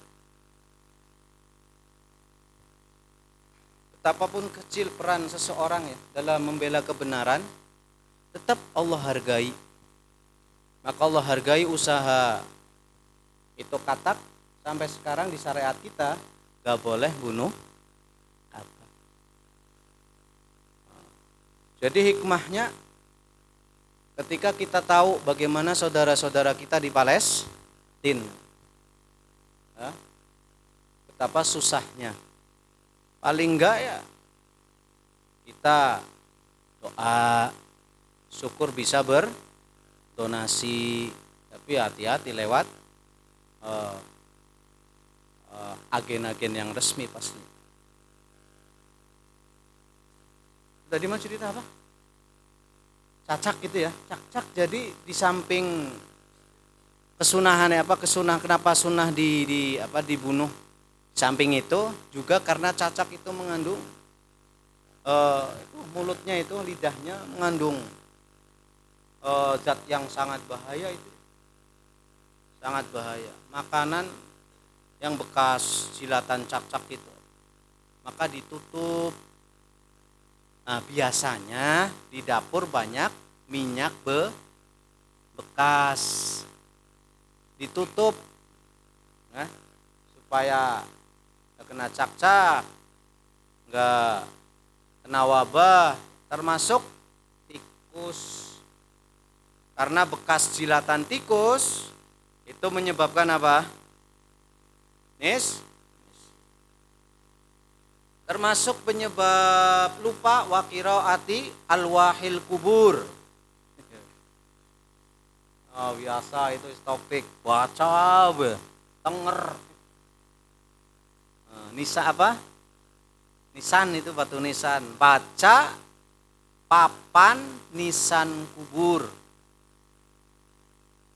A: Betapapun kecil peran seseorang ya dalam membela kebenaran, tetap Allah hargai. Maka Allah hargai usaha. Itu katak sampai sekarang di syariat kita gak boleh bunuh katak. Jadi hikmahnya ketika kita tahu bagaimana saudara-saudara kita di Palestina, ya, betapa susahnya. Paling enggak ya kita doa, syukur bisa berdonasi, tapi hati-hati lewat agen-agen yang resmi pasti. Tadi mau cerita apa? Cacak gitu ya, cacak. Jadi di samping kesunahannya kesunah kenapa sunah dibunuh? Di samping itu juga karena cacak itu mengandung mulutnya itu lidahnya mengandung zat yang sangat bahaya itu. Sangat bahaya. Makanan yang bekas jilatan cacak itu maka ditutup. Nah, biasanya di dapur banyak minyak bekas, ditutup, nah, supaya nggak kena cacak, nggak kena wabah, termasuk tikus. Karena bekas jilatan tikus itu menyebabkan apa? Termasuk penyebab lupa wa qiraati alwahil kubur. Oh, biasa itu topik baca tenger. Nisa apa? Nisan itu batu nisan. Baca papan nisan kubur.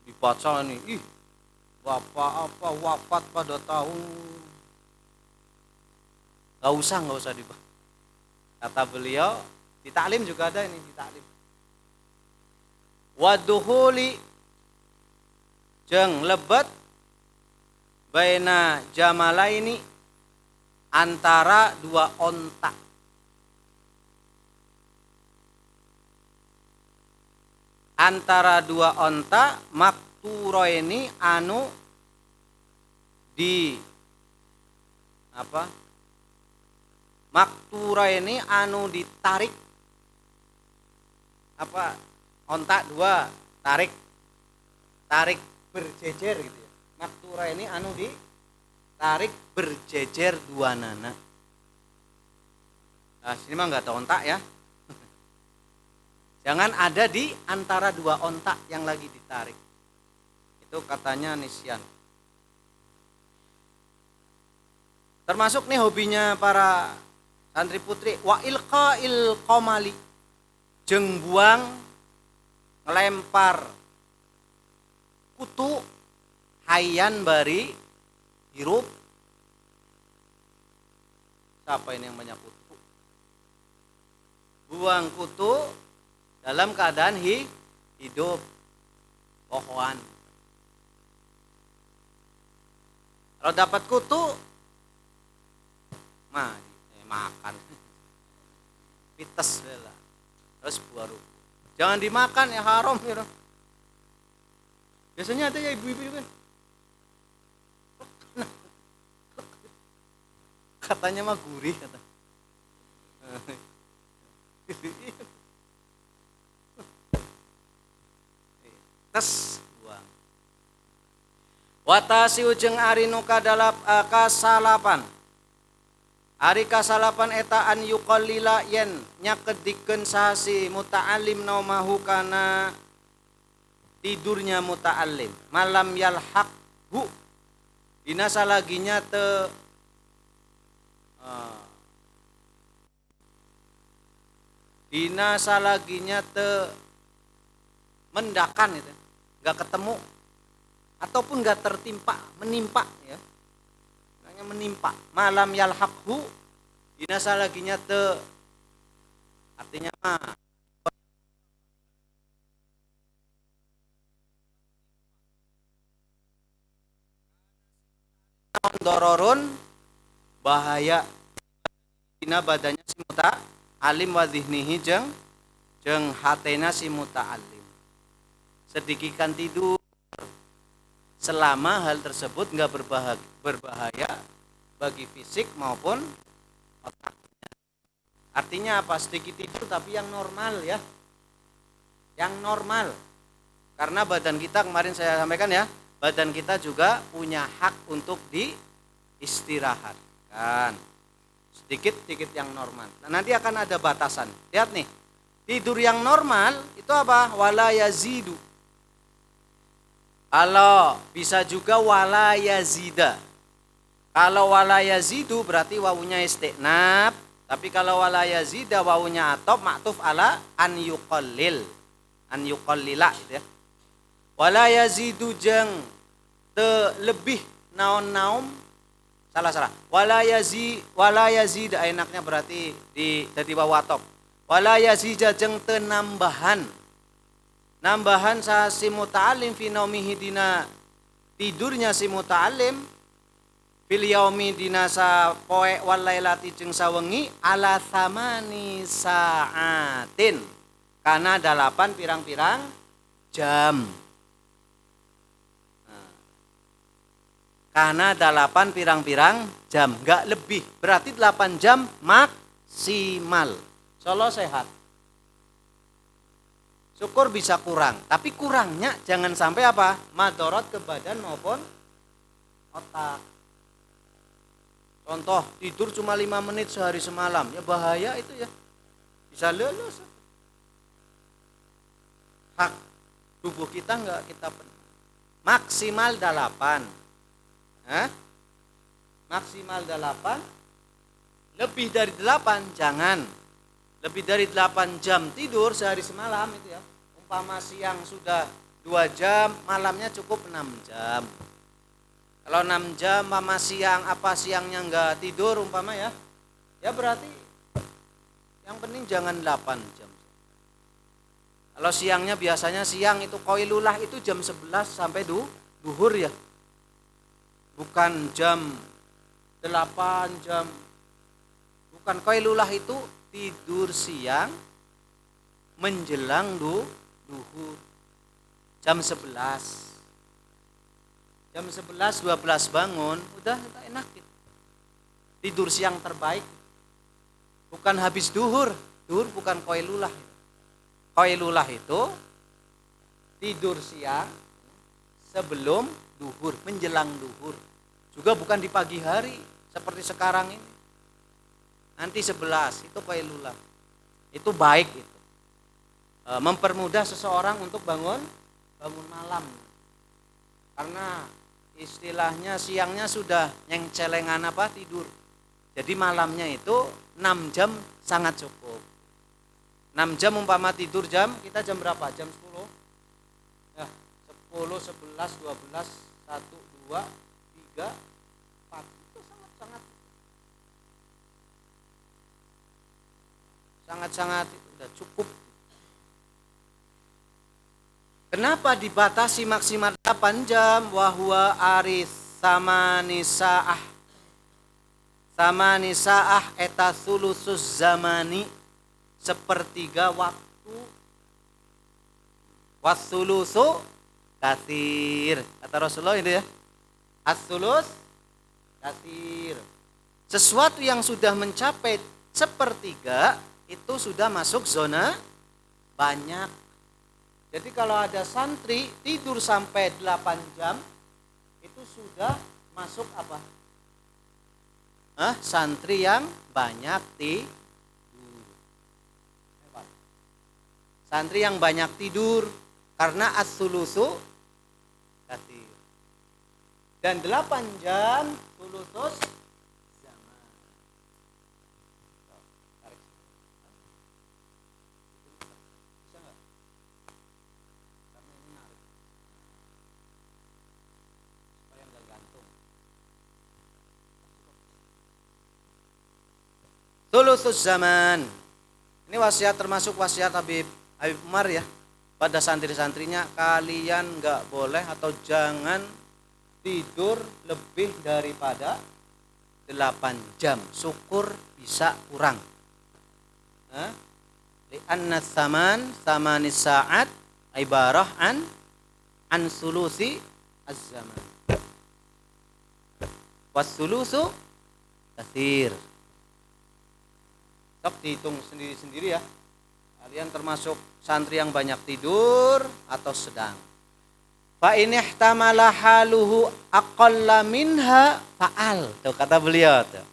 A: Dibaca nih, bapak apa wafat pada tahun. Gak usah dibaca. Kata beliau, di taklim juga ada ini, di taklim. Waduhuli jeng lebet baina jamalaini antara dua onta. Antara dua onta makturo ini anu di maktura ini anu ditarik ontak dua tarik berjejer gitu ya. Maktura ini anu ditarik berjejer dua nana. Nah, sini mah nggak ada ontak ya. Jangan ada di antara dua ontak yang lagi ditarik. Itu katanya nisyan. Termasuk nih hobinya para santri putri wa ilqail qamali jeung buang ngelempar kutu hayyan bari hirup. Siapa ini yang banyak kutu? Buang kutu dalam keadaan hidup. Pohon. Kalau dapat kutu makan pites bela terus baru jangan dimakan ya haram gitu. Biasanya ada ya ibu-ibu kan katanya mah gurih kata. Tes buang watasi ujeng arinu kadalap kasalapan. Ari kasalapan eta an yuqallila yen nyakedikeun sahasi muta'allim naumahu kana tidurnya muta'allim malam yalhaqhu dina salaginya mendakan itu enggak ketemu ataupun enggak menimpa ya. Menimpa malam yalhaqhu dinasa laginya artinya mah dororun bahaya dina badannya si muta alim wa dhihnihi jeung hatena si muta'allim. sedikitkan tidur selama hal tersebut nggak berbahaya bagi fisik maupun otak. Artinya apa? Sedikit tidur tapi yang normal ya. Yang normal. Karena badan kita kemarin saya sampaikan ya, badan kita juga punya hak untuk diistirahatkan. Sedikit-sedikit yang normal. Nah, nanti akan ada batasan. Lihat nih. Tidur yang normal itu apa? Wala yazidu. Kalau bisa juga wala yazida. Kalau wala yazidu berarti wawunya istiqnab. Tapi kalau wala yazida wawunya atop maktuf ala an yuqallil. An yuqallila gitu ya. Wala yazidu jeng lebih naon-naum salah. Wala yazid enaknya berarti di jadi wawu atop. Wala yazida jeng nambahan. Nambahan sa si muta'alim fi naumihi dina tidurnya si muta'alim fil yaumi dina sa poe wal lailati jeung sawengi ala samani saatin kana 8 pirang-pirang jam. Karena 8 pirang-pirang jam, enggak lebih. Berarti 8 jam maksimal. Solo sehat. Syukur bisa kurang, tapi kurangnya jangan sampai apa? Madorot ke badan maupun otak. Contoh, tidur cuma 5 menit sehari semalam, ya bahaya itu ya. Bisa lelos. Hak tubuh kita enggak kita penuh. Maksimal 8. Maksimal 8. Lebih dari 8 jangan. Lebih dari 8 jam tidur sehari semalam itu ya. Umpama siang sudah 2 jam, malamnya cukup 6 jam. Kalau 6 jam umpama siangnya enggak tidur umpama ya. Ya berarti yang penting jangan 8 jam. Kalau siangnya biasanya siang itu qailulah itu jam 11 sampai duhur ya. Bukan jam 8 jam. Bukan qailulah itu tidur siang menjelang duhur. Jam 11. Jam 11 12 bangun, udah enak gitu. Tidur siang terbaik. Bukan habis duhur. Duhur bukan qailulah. Qailulah itu tidur siang sebelum duhur, menjelang duhur. Juga bukan di pagi hari seperti sekarang ini. Nanti 11 itu qailulah. Itu baik itu. Mempermudah seseorang untuk bangun malam. Karena istilahnya siangnya sudah nyengcelengan tidur. Jadi malamnya itu 6 jam sangat cukup. 6 jam umpama tidur kita jam berapa? Jam 10. Ya, 10, 11, 12, 1, 2, 3, 4. Itu sangat sudah cukup. Kenapa dibatasi maksimal 8 jam? Wahwa aris sama nisaah eta sulusus zamani sepertiga waktu. Wasulusu katsir. Kata Rasulullah itu ya. As-sulus katsir. Sesuatu yang sudah mencapai sepertiga itu sudah masuk zona banyak. Jadi kalau ada santri tidur sampai 8 jam itu sudah masuk apa? Santri yang banyak tidur. Santri yang banyak tidur karena as-sulusu katsir. Dan 8 jam sulusus zaman. Bisa enggak? Karena ini narik. Supaya enggak gantung. Sulusus zaman. Ini wasiat termasuk wasiat Habib Umar ya. Pada santri-santrinya, kalian enggak boleh atau jangan tidur lebih daripada 8 jam. Syukur bisa kurang. Li'anna thaman thamanis sa'at ibarah an an sulusi az-zaman. Was sulusu katsir. Sok dihitung sendiri-sendiri ya. Kalian termasuk santri yang banyak tidur atau sedang. Fa in ihtamala haluhu aqalla minha fa'al. Tuh kata beliau tuh.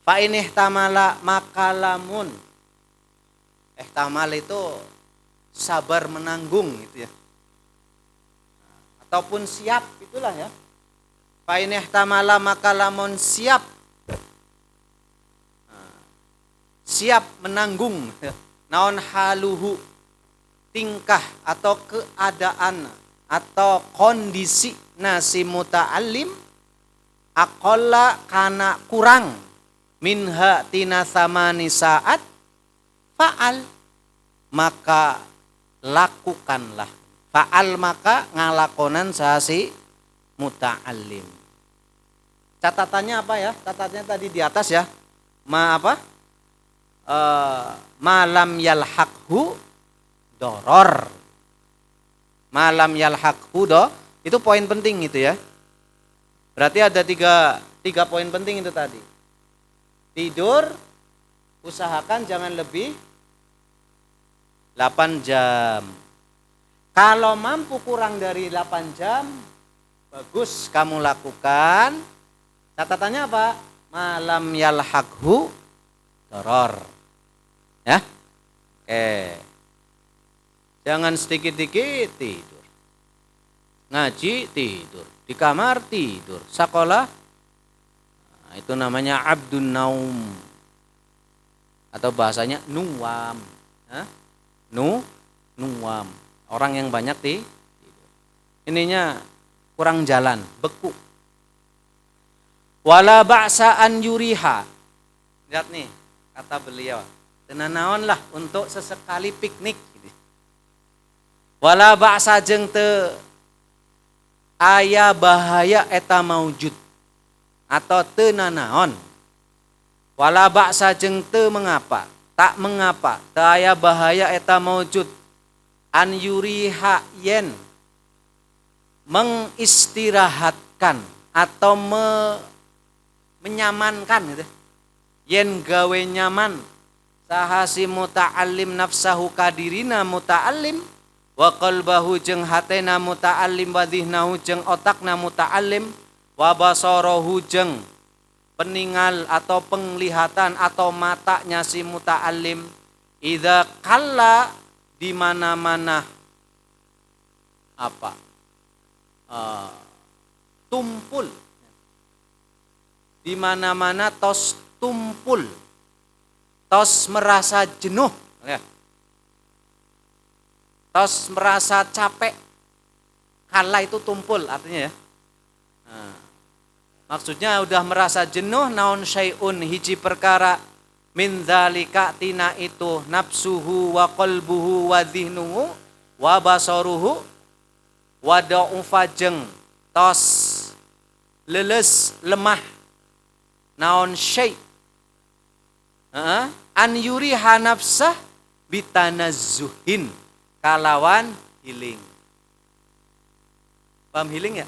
A: Fa in ihtamala makalamun. Ihtamal itu sabar menanggung gitu ya. Ataupun siap itulah ya. Fa in ihtamala makalamun siap. Siap menanggung. Naon haluhu tingkah atau keadaan atau kondisi nasi muta'allim aqalla kana kurang minha tina samani saat fa'al maka lakukanlah. Fa'al maka ngalakonan sasi muta'allim. Catatannya apa ya? Catatannya tadi di atas ya. Malam yalhaqhu doror. Malam yalhaqhu itu poin penting itu ya. Berarti ada tiga poin penting itu tadi. Tidur usahakan jangan lebih 8 jam. Kalau mampu kurang dari 8 jam, bagus kamu lakukan. Catatannya apa? Malam yalhaqhu doror. Ya. Jangan sedikit-dikit tidur. Ngaji tidur, di kamar tidur, sekolah. Nah, itu namanya abdun naum. Atau bahasanya nuwam. Hah? Nuwam. Orang yang banyak tidur. Ininya kurang jalan, beku. Wala ba'sa an yuriha. Lihat nih, kata beliau. Tenanaon lah untuk sesekali piknik. Wala ba'sa jeung teu aya bahaya eta maujud atau teu nanaon. Wala ba'sa jeung teu mengapa, tak mengapa, teu aya bahaya eta maujud an yuriha yen mengistirahatkan atau menyamankan gitu. Yen gawe nyaman sahasi muta'allim nafsahu kadirina muta'allim wa qalbahu jeung hatena muta'allim wa dhihnahu jeung otakna muta'allim wa basarahu jeung peningal atau penglihatan atau matanya si muta'allim idza kalla di mana-mana tumpul di mana-mana tos tumpul tos merasa jenuh, ya. Tos merasa capek, kala itu tumpul artinya ya. Nah, maksudnya udah merasa jenuh naon syai'un hiji perkara min dzalika tina itu nafsuhu wa qalbuhu wa dhihnuhu wa basaruhu wa da'ufa jeung tos leles lemah naon syai' an yuriha nafsah bitanazzuhin kalawan healing. Paham healing ya?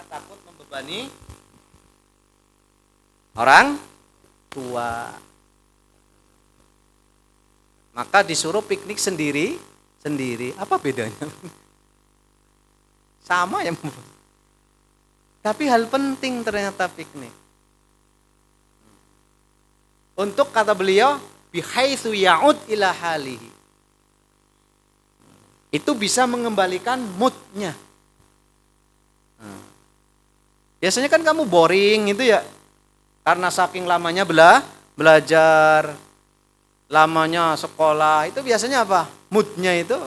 A: takut membebani orang tua. Maka disuruh piknik sendiri. Apa bedanya? Sama ya. Tapi hal penting ternyata piknik. Untuk kata beliau, bihaitsu ya'ud ila halihi. Itu bisa mengembalikan moodnya. Biasanya kan kamu boring itu ya. Karena saking lamanya belajar, lamanya sekolah, itu biasanya apa? Moodnya itu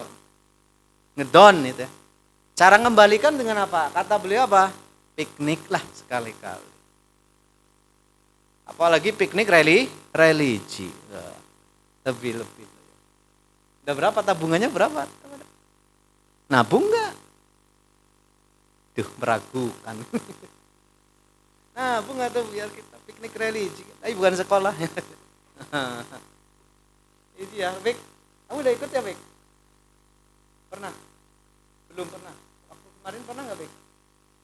A: ngedon itu. Cara ngembalikan dengan apa? Kata beliau apa? Piknik lah sekali-kali. Apalagi piknik religi. Lebih. Udah berapa tabungannya berapa? Nabung enggak? Duh, meragukan. Nabung enggak tuh biar kita piknik religi. Tapi bukan sekolah. Itu ya, Bek. Kamu udah ikut ya, Bek? Pernah? Belum pernah. Waktu kemarin pernah enggak, Bek?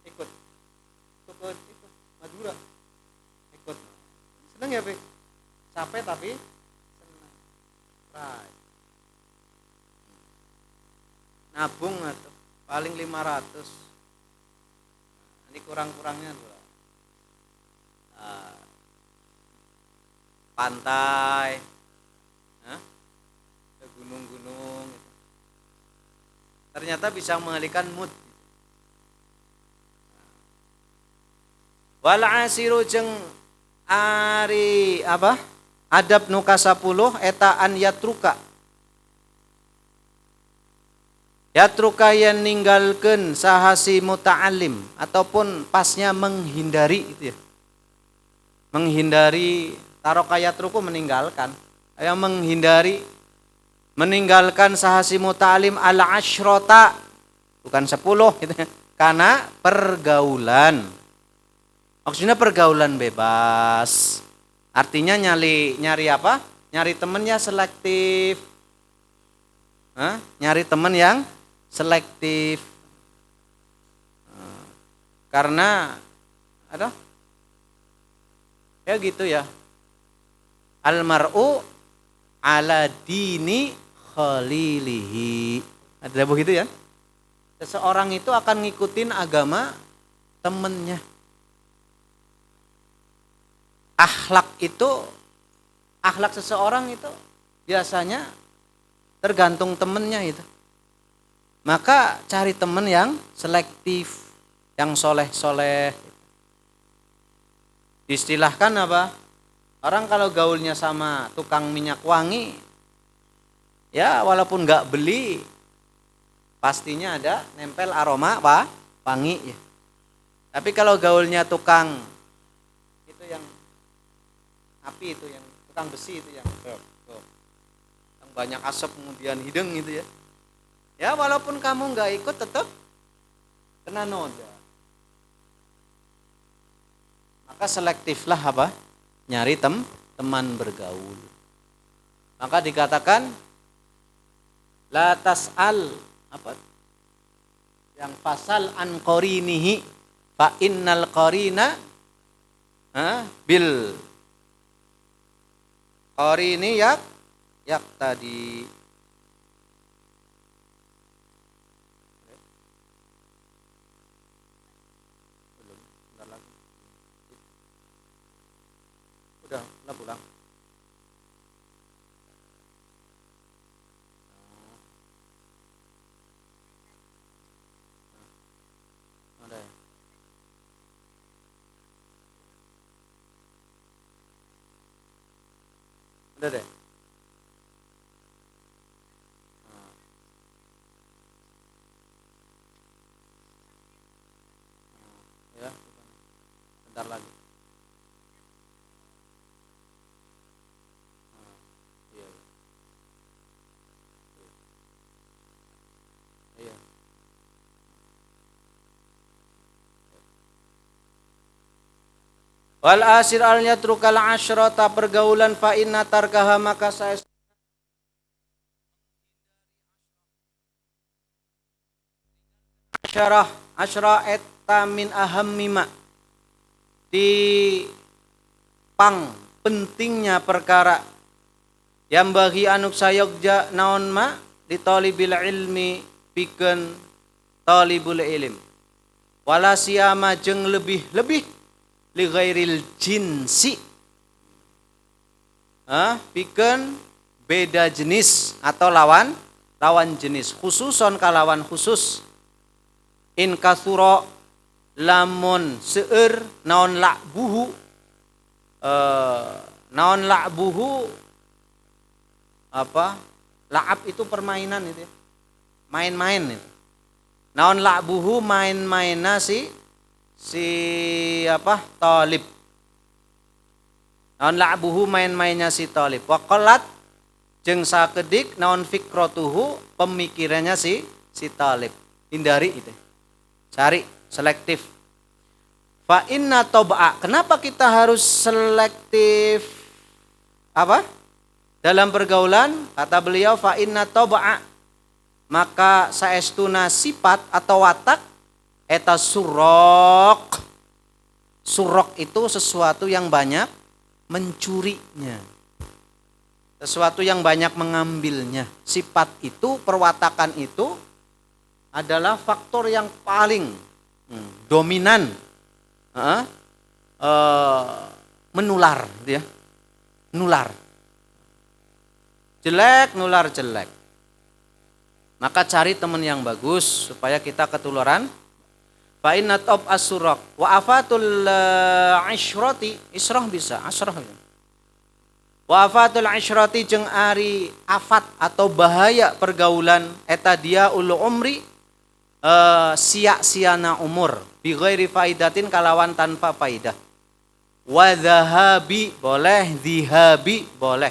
A: Ikut Madura. Ikut. Seneng ya, Bek? Capek tapi seneng. Right. Nabung atau paling 500. Ini kurang-kurangnya dulu. Pantai, ke gunung-gunung. Ternyata bisa mengalihkan mood. Wal asiru jeung ari apa? Adab nu ka-10 eta an yatruka. Yatruka yang ninggalkeun sahasi muta'alim ataupun pasnya menghindari itu ya. Menghindari taroka yatruku meninggalkan. Yang meninggalkan sahasi muta'alim al-asyrota bukan 10 gitu ya. Karena pergaulan. Maksudnya pergaulan bebas. Artinya nyari apa? Nyari temennya selektif. Nyari temen yang selektif. Karena ada ya gitu ya. Almar'u ala dini khalilihi. Ada begitu ya? Seseorang itu akan ngikutin agama temennya. Akhlak seseorang itu biasanya tergantung temennya itu. Maka cari temen yang selektif, yang soleh-soleh. Istilahkan apa? Orang kalau gaulnya sama tukang minyak wangi, ya walaupun nggak beli, pastinya ada nempel aroma wangi ya. Tapi kalau gaulnya tukang itu yang api itu, yang tukang besi itu yang banyak asap kemudian hidung gitu ya. Ya walaupun kamu nggak ikut tetap kena noda. Maka selektiflah apa? Nyari teman bergaul. Maka dikatakan la tas'al apa? Yang pasal an qarinihi fa innal qarina bil qarini yak tadi. Udah pulang. Ada ya? Udah deh. Ya, bentar lagi. Wal asir al yatrukal asyrata pergaulan fa inna tarkaha maka saya asyarah Asyra eta min ahammima di pang pentingnya perkara yang bagi anuk sayogja naon ma di talibil ilmi pikeun talibul ilm wala siyama jeung lebih-lebih li ghairil jinsi pikeun beda jenis atau lawan jenis khususon kalawan khusus in kasuro lamun seueur naon la'buhu apa la'ab itu permainan itu ya. Main-main itu naon la'buhu main-mainna si talib naon la'buhu main-mainnya si talib wa qallat jeung sakedik naon fikratuhu pemikirannya si talib hindari itu cari selektif. Fa inna toba'a, kenapa kita harus selektif dalam pergaulan? Kata beliau fa inna toba'a, maka saestuna sifat atau watak eta surok itu sesuatu yang banyak mencurinya, sesuatu yang banyak mengambilnya. Sifat itu, perwatakan itu adalah faktor yang paling dominan menular ya. Nular jelek. Maka cari teman yang bagus supaya kita ketularan. Fa inna tab as-suraq wa afatul ishrati israh bisa asrah. Wa afatul ishrati jeung ari afat atau bahaya pergaulan eta dia ulu umri sia-siana umur bi ghairi faidatin kalawan tanpa faidah. Wa dhahabi boleh, dhihabi boleh,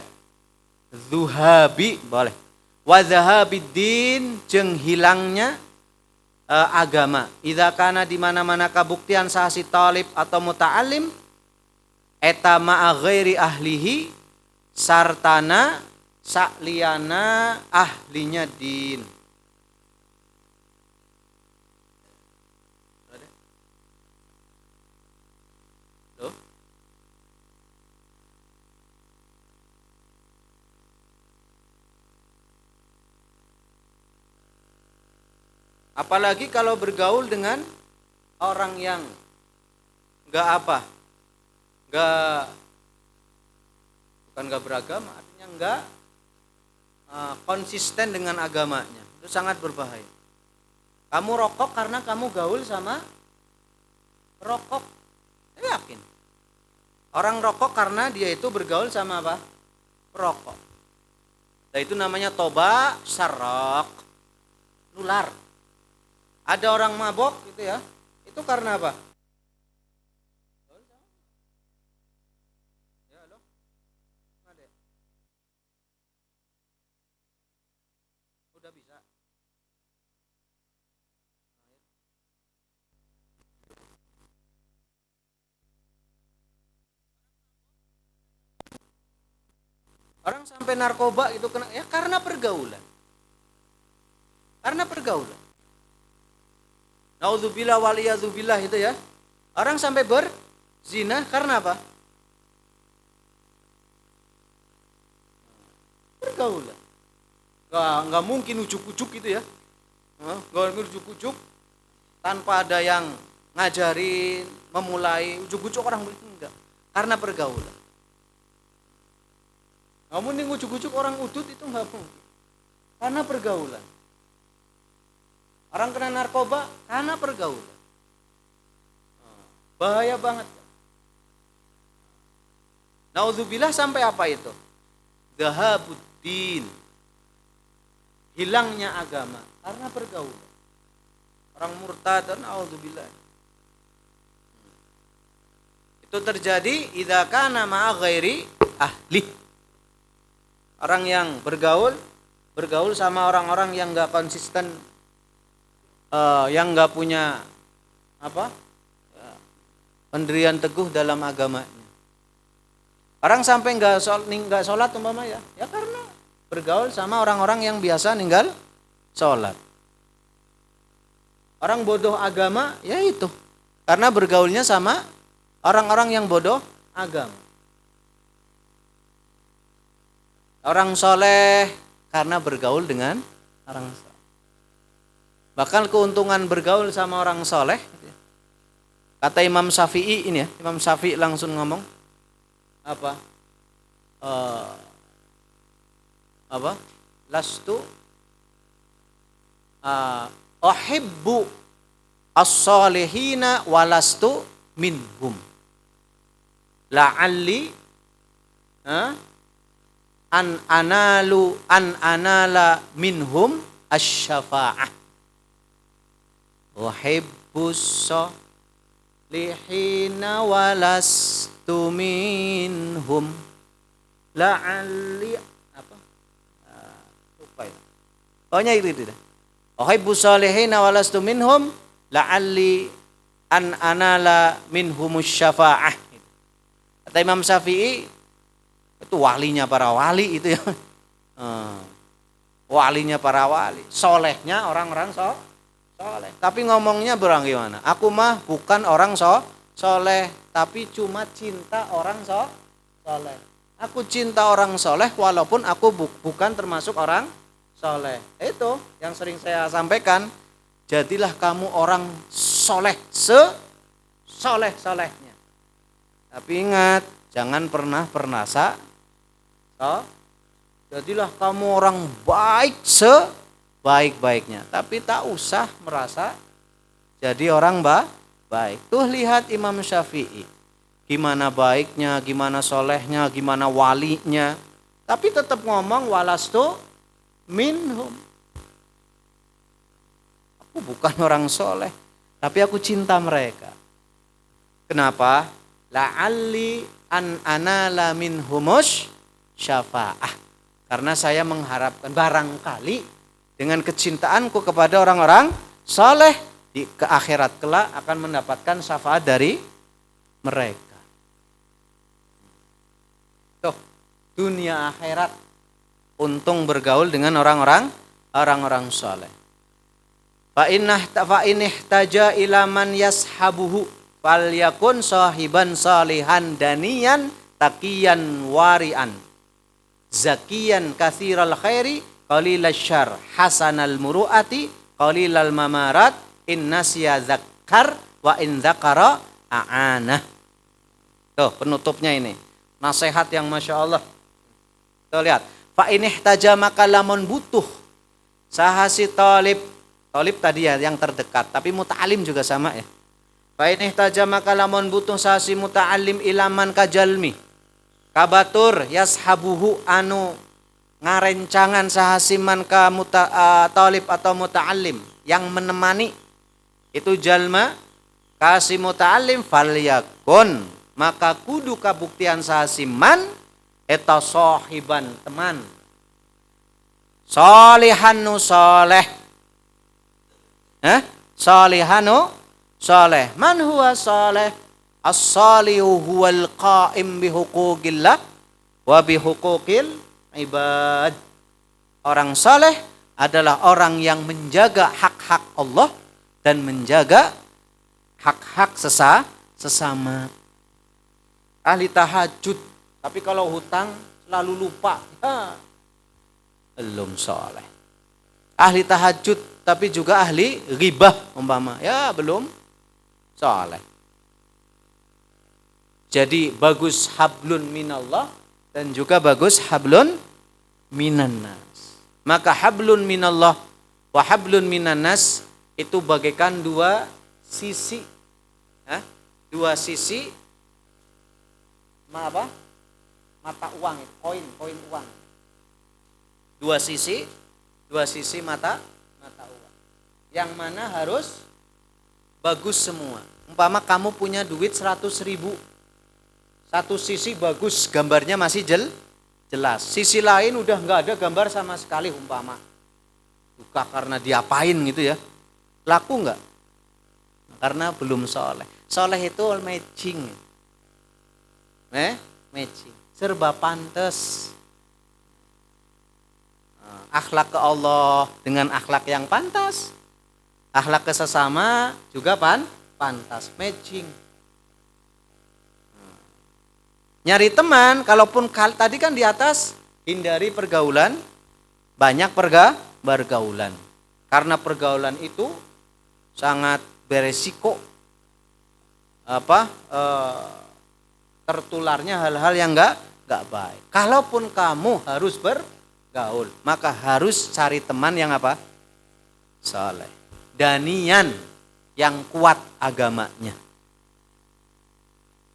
A: zuhabi boleh. Wa dhahabiddin jeung hilangnya agama. Idza kana di mana-mana kabuktian sah si talib atau muta'allim eta ma'a ghairi ahlihi sartana sakliyana ahlinya din. Apalagi kalau bergaul dengan orang yang bukan nggak beragama, artinya nggak konsisten dengan agamanya, itu sangat berbahaya. Kamu rokok karena kamu gaul sama rokok, saya yakin. Orang rokok karena dia itu bergaul sama apa? Rokok. Nah, itu namanya toba sarok, nular. Ada orang mabok gitu ya, itu karena apa? Ya, halo? Ada. Udah bisa. Orang sampai narkoba itu kena ya karena pergaulan. Karena pergaulan. Naudzubillah waliyadzubillah itu ya. Orang sampai berzina karena apa? Pergaulan. Enggak mungkin ujuk-ujuk gitu ya. Enggak mungkin ujuk-ujuk tanpa ada yang ngajarin, memulai ujuk-ujuk orang begitu enggak. Karena pergaulan. Namun yang ujuk-ujuk orang udut itu enggak mungkin. Karena pergaulan. Orang kena narkoba karena pergaulan. Bahaya banget. Naudzubillah sampai apa itu? Dhahabuddin. Hilangnya agama karena pergaulan. Orang murtad, naudzubillah. Itu terjadi idza kana ma'a ghairi ahli. Orang yang bergaul sama orang-orang yang enggak konsisten, yang nggak punya pendirian teguh dalam agamanya. Orang sampai nggak sholat umpama ya karena bergaul sama orang-orang yang biasa ninggal sholat. Orang bodoh agama, ya itu. Karena bergaulnya sama orang-orang yang bodoh agama. Orang soleh karena bergaul dengan orang soleh. Bahkan keuntungan bergaul sama orang soleh, kata Imam Syafi'i ini ya, Imam Syafi'i langsung ngomong apa? Lastu uhibbu as-solihina walastu minhum. La'alli an anala minhum asy-syafa'ah. Uhibbus solihina walastu minhum. La'alli apa? Lupa itu. Pokoknya itu dah. Uhibbus solihina walastu minhum la'alli an anala minhumus syafa'ah. Kata Imam Syafi'i, itu walinya para wali itu ya. Walinya para wali, solehnya orang-orang soleh. Tapi ngomongnya berang gimana? Aku mah bukan orang soleh, tapi cuma cinta orang soleh. Aku cinta orang soleh walaupun aku bukan termasuk orang soleh. Itu yang sering saya sampaikan. Jadilah kamu orang soleh soleh-solehnya. Tapi ingat, jangan pernah merasa jadilah kamu orang baik sebaik-baiknya. Tapi tak usah merasa jadi orang baik. Tuh lihat Imam Syafi'i. Gimana baiknya, gimana solehnya, gimana walinya. Tapi tetap ngomong walastu minhum. Aku bukan orang soleh, tapi aku cinta mereka. Kenapa? La'alli an anala minhumus syafa'ah. Karena saya mengharapkan barangkali dengan kecintaanku kepada orang-orang soleh di akhirat kelak akan mendapatkan syafaat dari mereka. Tuh, dunia akhirat untung bergaul dengan orang-orang soleh. Fa inih taja ilaman yashabuhu falyakun sahiban salihan daniyan taqiyan warian zakiyan katsiral khairi qalilal syarr hasanal muruati qalilal mamarat innasya zakkar wa in dzakara a'anah. Tuh penutupnya ini. Nasihat yang Masya Allah. Tuh lihat. Fa inihtaja maka lamun butuh sahasi talib tadi ya yang terdekat, tapi muta'alim juga sama ya. Fa inihtaja maka lamun butuh sahasi muta'alim ilaman kajalmi kabatur yashabuhu anu ngarencangan sahasiman ka talib atau muta'alim yang menemani itu jalma kasih muta'alim falyakun maka kudu kabuktian sahasiman eta sahiban teman salihanu saleh salihanu saleh man huwa saleh as-salihu huwal qa'im bihuquqillah wa bihuquqil ibad. Orang saleh adalah orang yang menjaga hak-hak Allah dan menjaga hak-hak sesama. Ahli tahajud, tapi kalau hutang selalu lupa, belum saleh. Ahli tahajud, tapi juga ahli ghibah umpama, ya belum saleh. Jadi bagus hablun minallah dan juga bagus hablun minannas. Maka hablun minallah wa hablun minannas itu bagaikan dua sisi, dua sisi mata uang, koin uang. Dua sisi mata uang. Yang mana harus bagus semua. Umpama kamu punya duit 100.000. Satu sisi bagus, gambarnya masih jelas. Sisi lain udah nggak ada gambar sama sekali umpama. Duka karena diapain gitu ya. Laku nggak? Karena belum soleh. Soleh itu matching. Matching. Serba pantas. Akhlak ke Allah dengan akhlak yang pantas. Akhlak ke sesama juga pantas, matching. Nyari teman, kalaupun tadi kan di atas, hindari pergaulan, banyak pergaulan. Karena pergaulan itu sangat beresiko tertularnya hal-hal yang enggak baik. Kalaupun kamu harus bergaul, maka harus cari teman yang saleh. Danian yang kuat agamanya.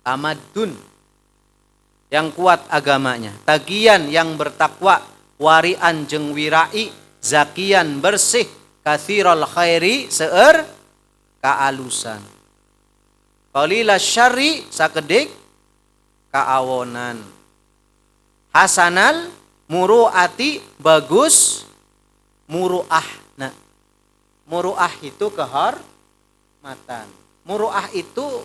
A: Tamadun yang kuat agamanya. Tagian yang bertakwa, warian jeung wirai, zakian bersih, katsirul khairi seueur kaalusan. Qalila syarri sakedik kaawonan. Hasanal muruati bagus muruahna. Muruah itu kehormatan. Muruah itu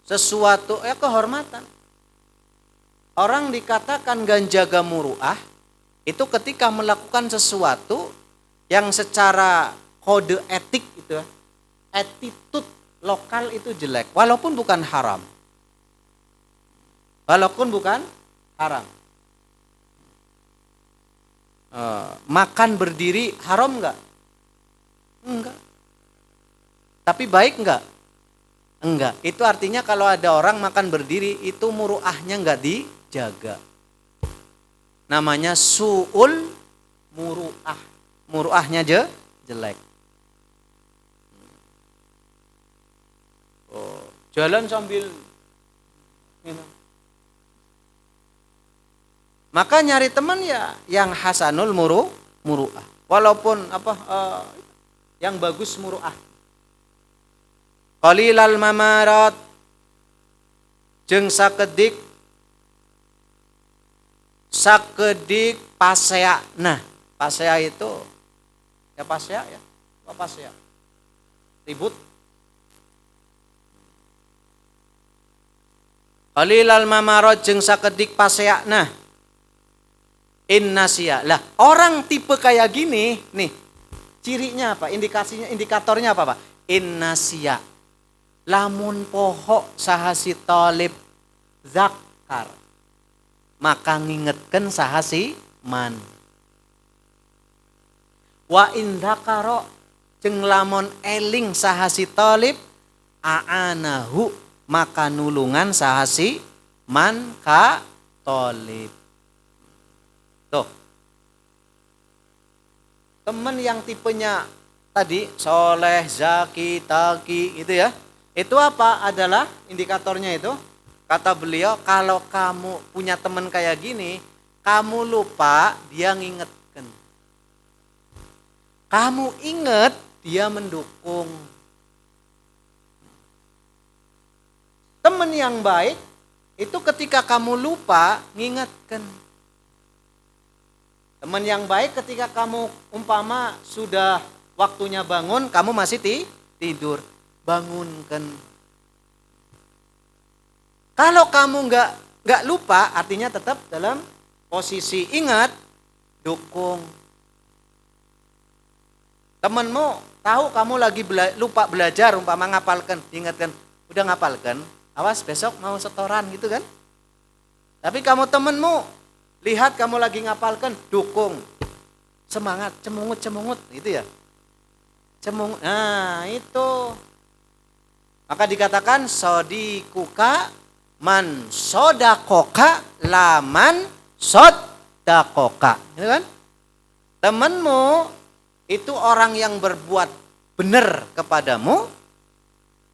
A: sesuatu kehormatan. Orang dikatakan gak jaga muruah itu ketika melakukan sesuatu yang secara kode etik itu, attitude lokal itu jelek, walaupun bukan haram. Walaupun bukan haram. Makan berdiri haram enggak? Enggak. Tapi baik enggak? Enggak. Itu artinya kalau ada orang makan berdiri itu muruahnya enggak dijaga. Namanya su'ul muruah. Muruahnya jelek. Jalan sambil maka nyari teman ya yang hasanul muruah. Walaupun yang bagus muruah. Qalilal mamarat jeung sakedik pasea. Nah, pasea itu ya pasea ya. Apa pasea? Ribut. Qalilal mamarat jeung sakedik pasea. Nah, innasia. Lah, orang tipe kayak gini nih. Cirinya apa? Indikatornya apa, Pak? Innasia. Lamun poho sahasi talib zakar, maka ngingetkeun sahasi man. Wa indakaro jeung lamun eling sahasi talib aanahu, maka nulungan sahasi man ka talib. Tuh. Teman yang tipenya tadi soleh, zaki, taqi itu ya. Itu apa? Adalah indikatornya itu. Kata beliau, kalau kamu punya teman kayak gini, kamu lupa, dia ngingetkan. Kamu inget, dia mendukung. Teman yang baik, itu ketika kamu lupa, ngingetkan. Teman yang baik ketika kamu umpama sudah waktunya bangun, kamu masih tidur. Bangunkan. Kalau kamu nggak lupa, artinya tetap dalam posisi ingat, dukung. Temenmu tahu kamu lagi lupa belajar, umpama ngapalkan, ingatkan, udah ngapalkan, awas besok mau setoran gitu kan. Tapi kamu temenmu lihat kamu lagi ngapalkan, dukung, semangat, cemungut gitu ya. Cemungut, nah itu. Maka dikatakan sodikuka man sodakoka laman sodakoka. Gitu kan? Temanmu itu orang yang berbuat benar kepadamu,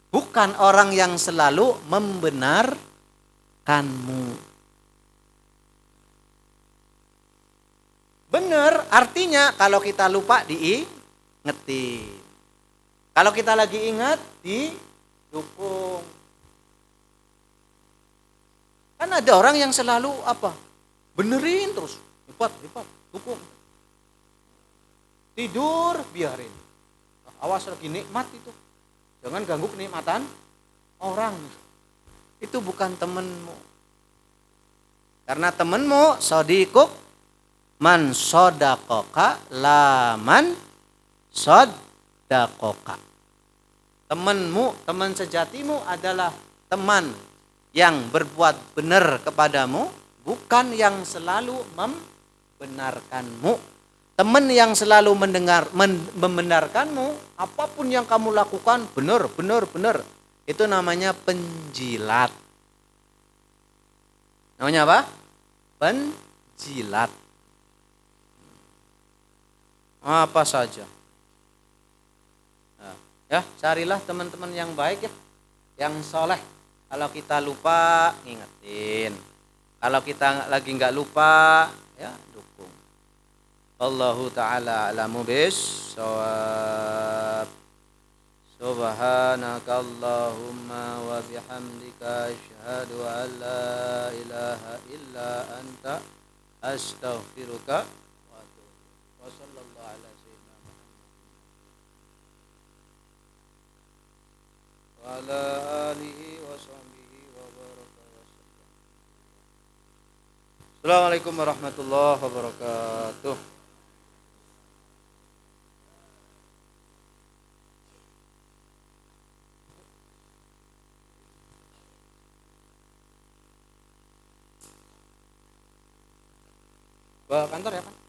A: bukan orang yang selalu membenarkanmu. Benar artinya kalau kita lupa diingetin. Kalau kita lagi ingat dukung. Kan ada orang yang selalu benerin terus. Lipat, dukung. Tidur, biarin. Awas lagi nikmat itu. Jangan ganggu kenikmatan orang. Itu bukan temenmu. Karena temenmu sodikuk man sodakoka laman saddakoka. Temanmu, teman sejatimu adalah teman yang berbuat benar kepadamu, bukan yang selalu membenarkanmu. Teman yang selalu membenarkanmu, apapun yang kamu lakukan benar, benar, benar. Itu namanya penjilat. Namanya apa? Penjilat. Apa saja. Nah, ya, carilah teman-teman yang baik ya, yang soleh. Kalau kita lupa, ngingetin. Kalau kita lagi nggak lupa, ya dukung. Allahu ta'ala alamu bis-shawab. Subhanakallahumma wa bihamdika asyhadu an la ilaha illa anta astaghfiruka wa atubu ilaik. Wa sallallahu ala sayyidina Muhammad wa ala alihi wa sahbihi wa baraka wa sallam. Assalamualaikum warahmatullahi wabarakatuh. Ke kantor ya, Pak?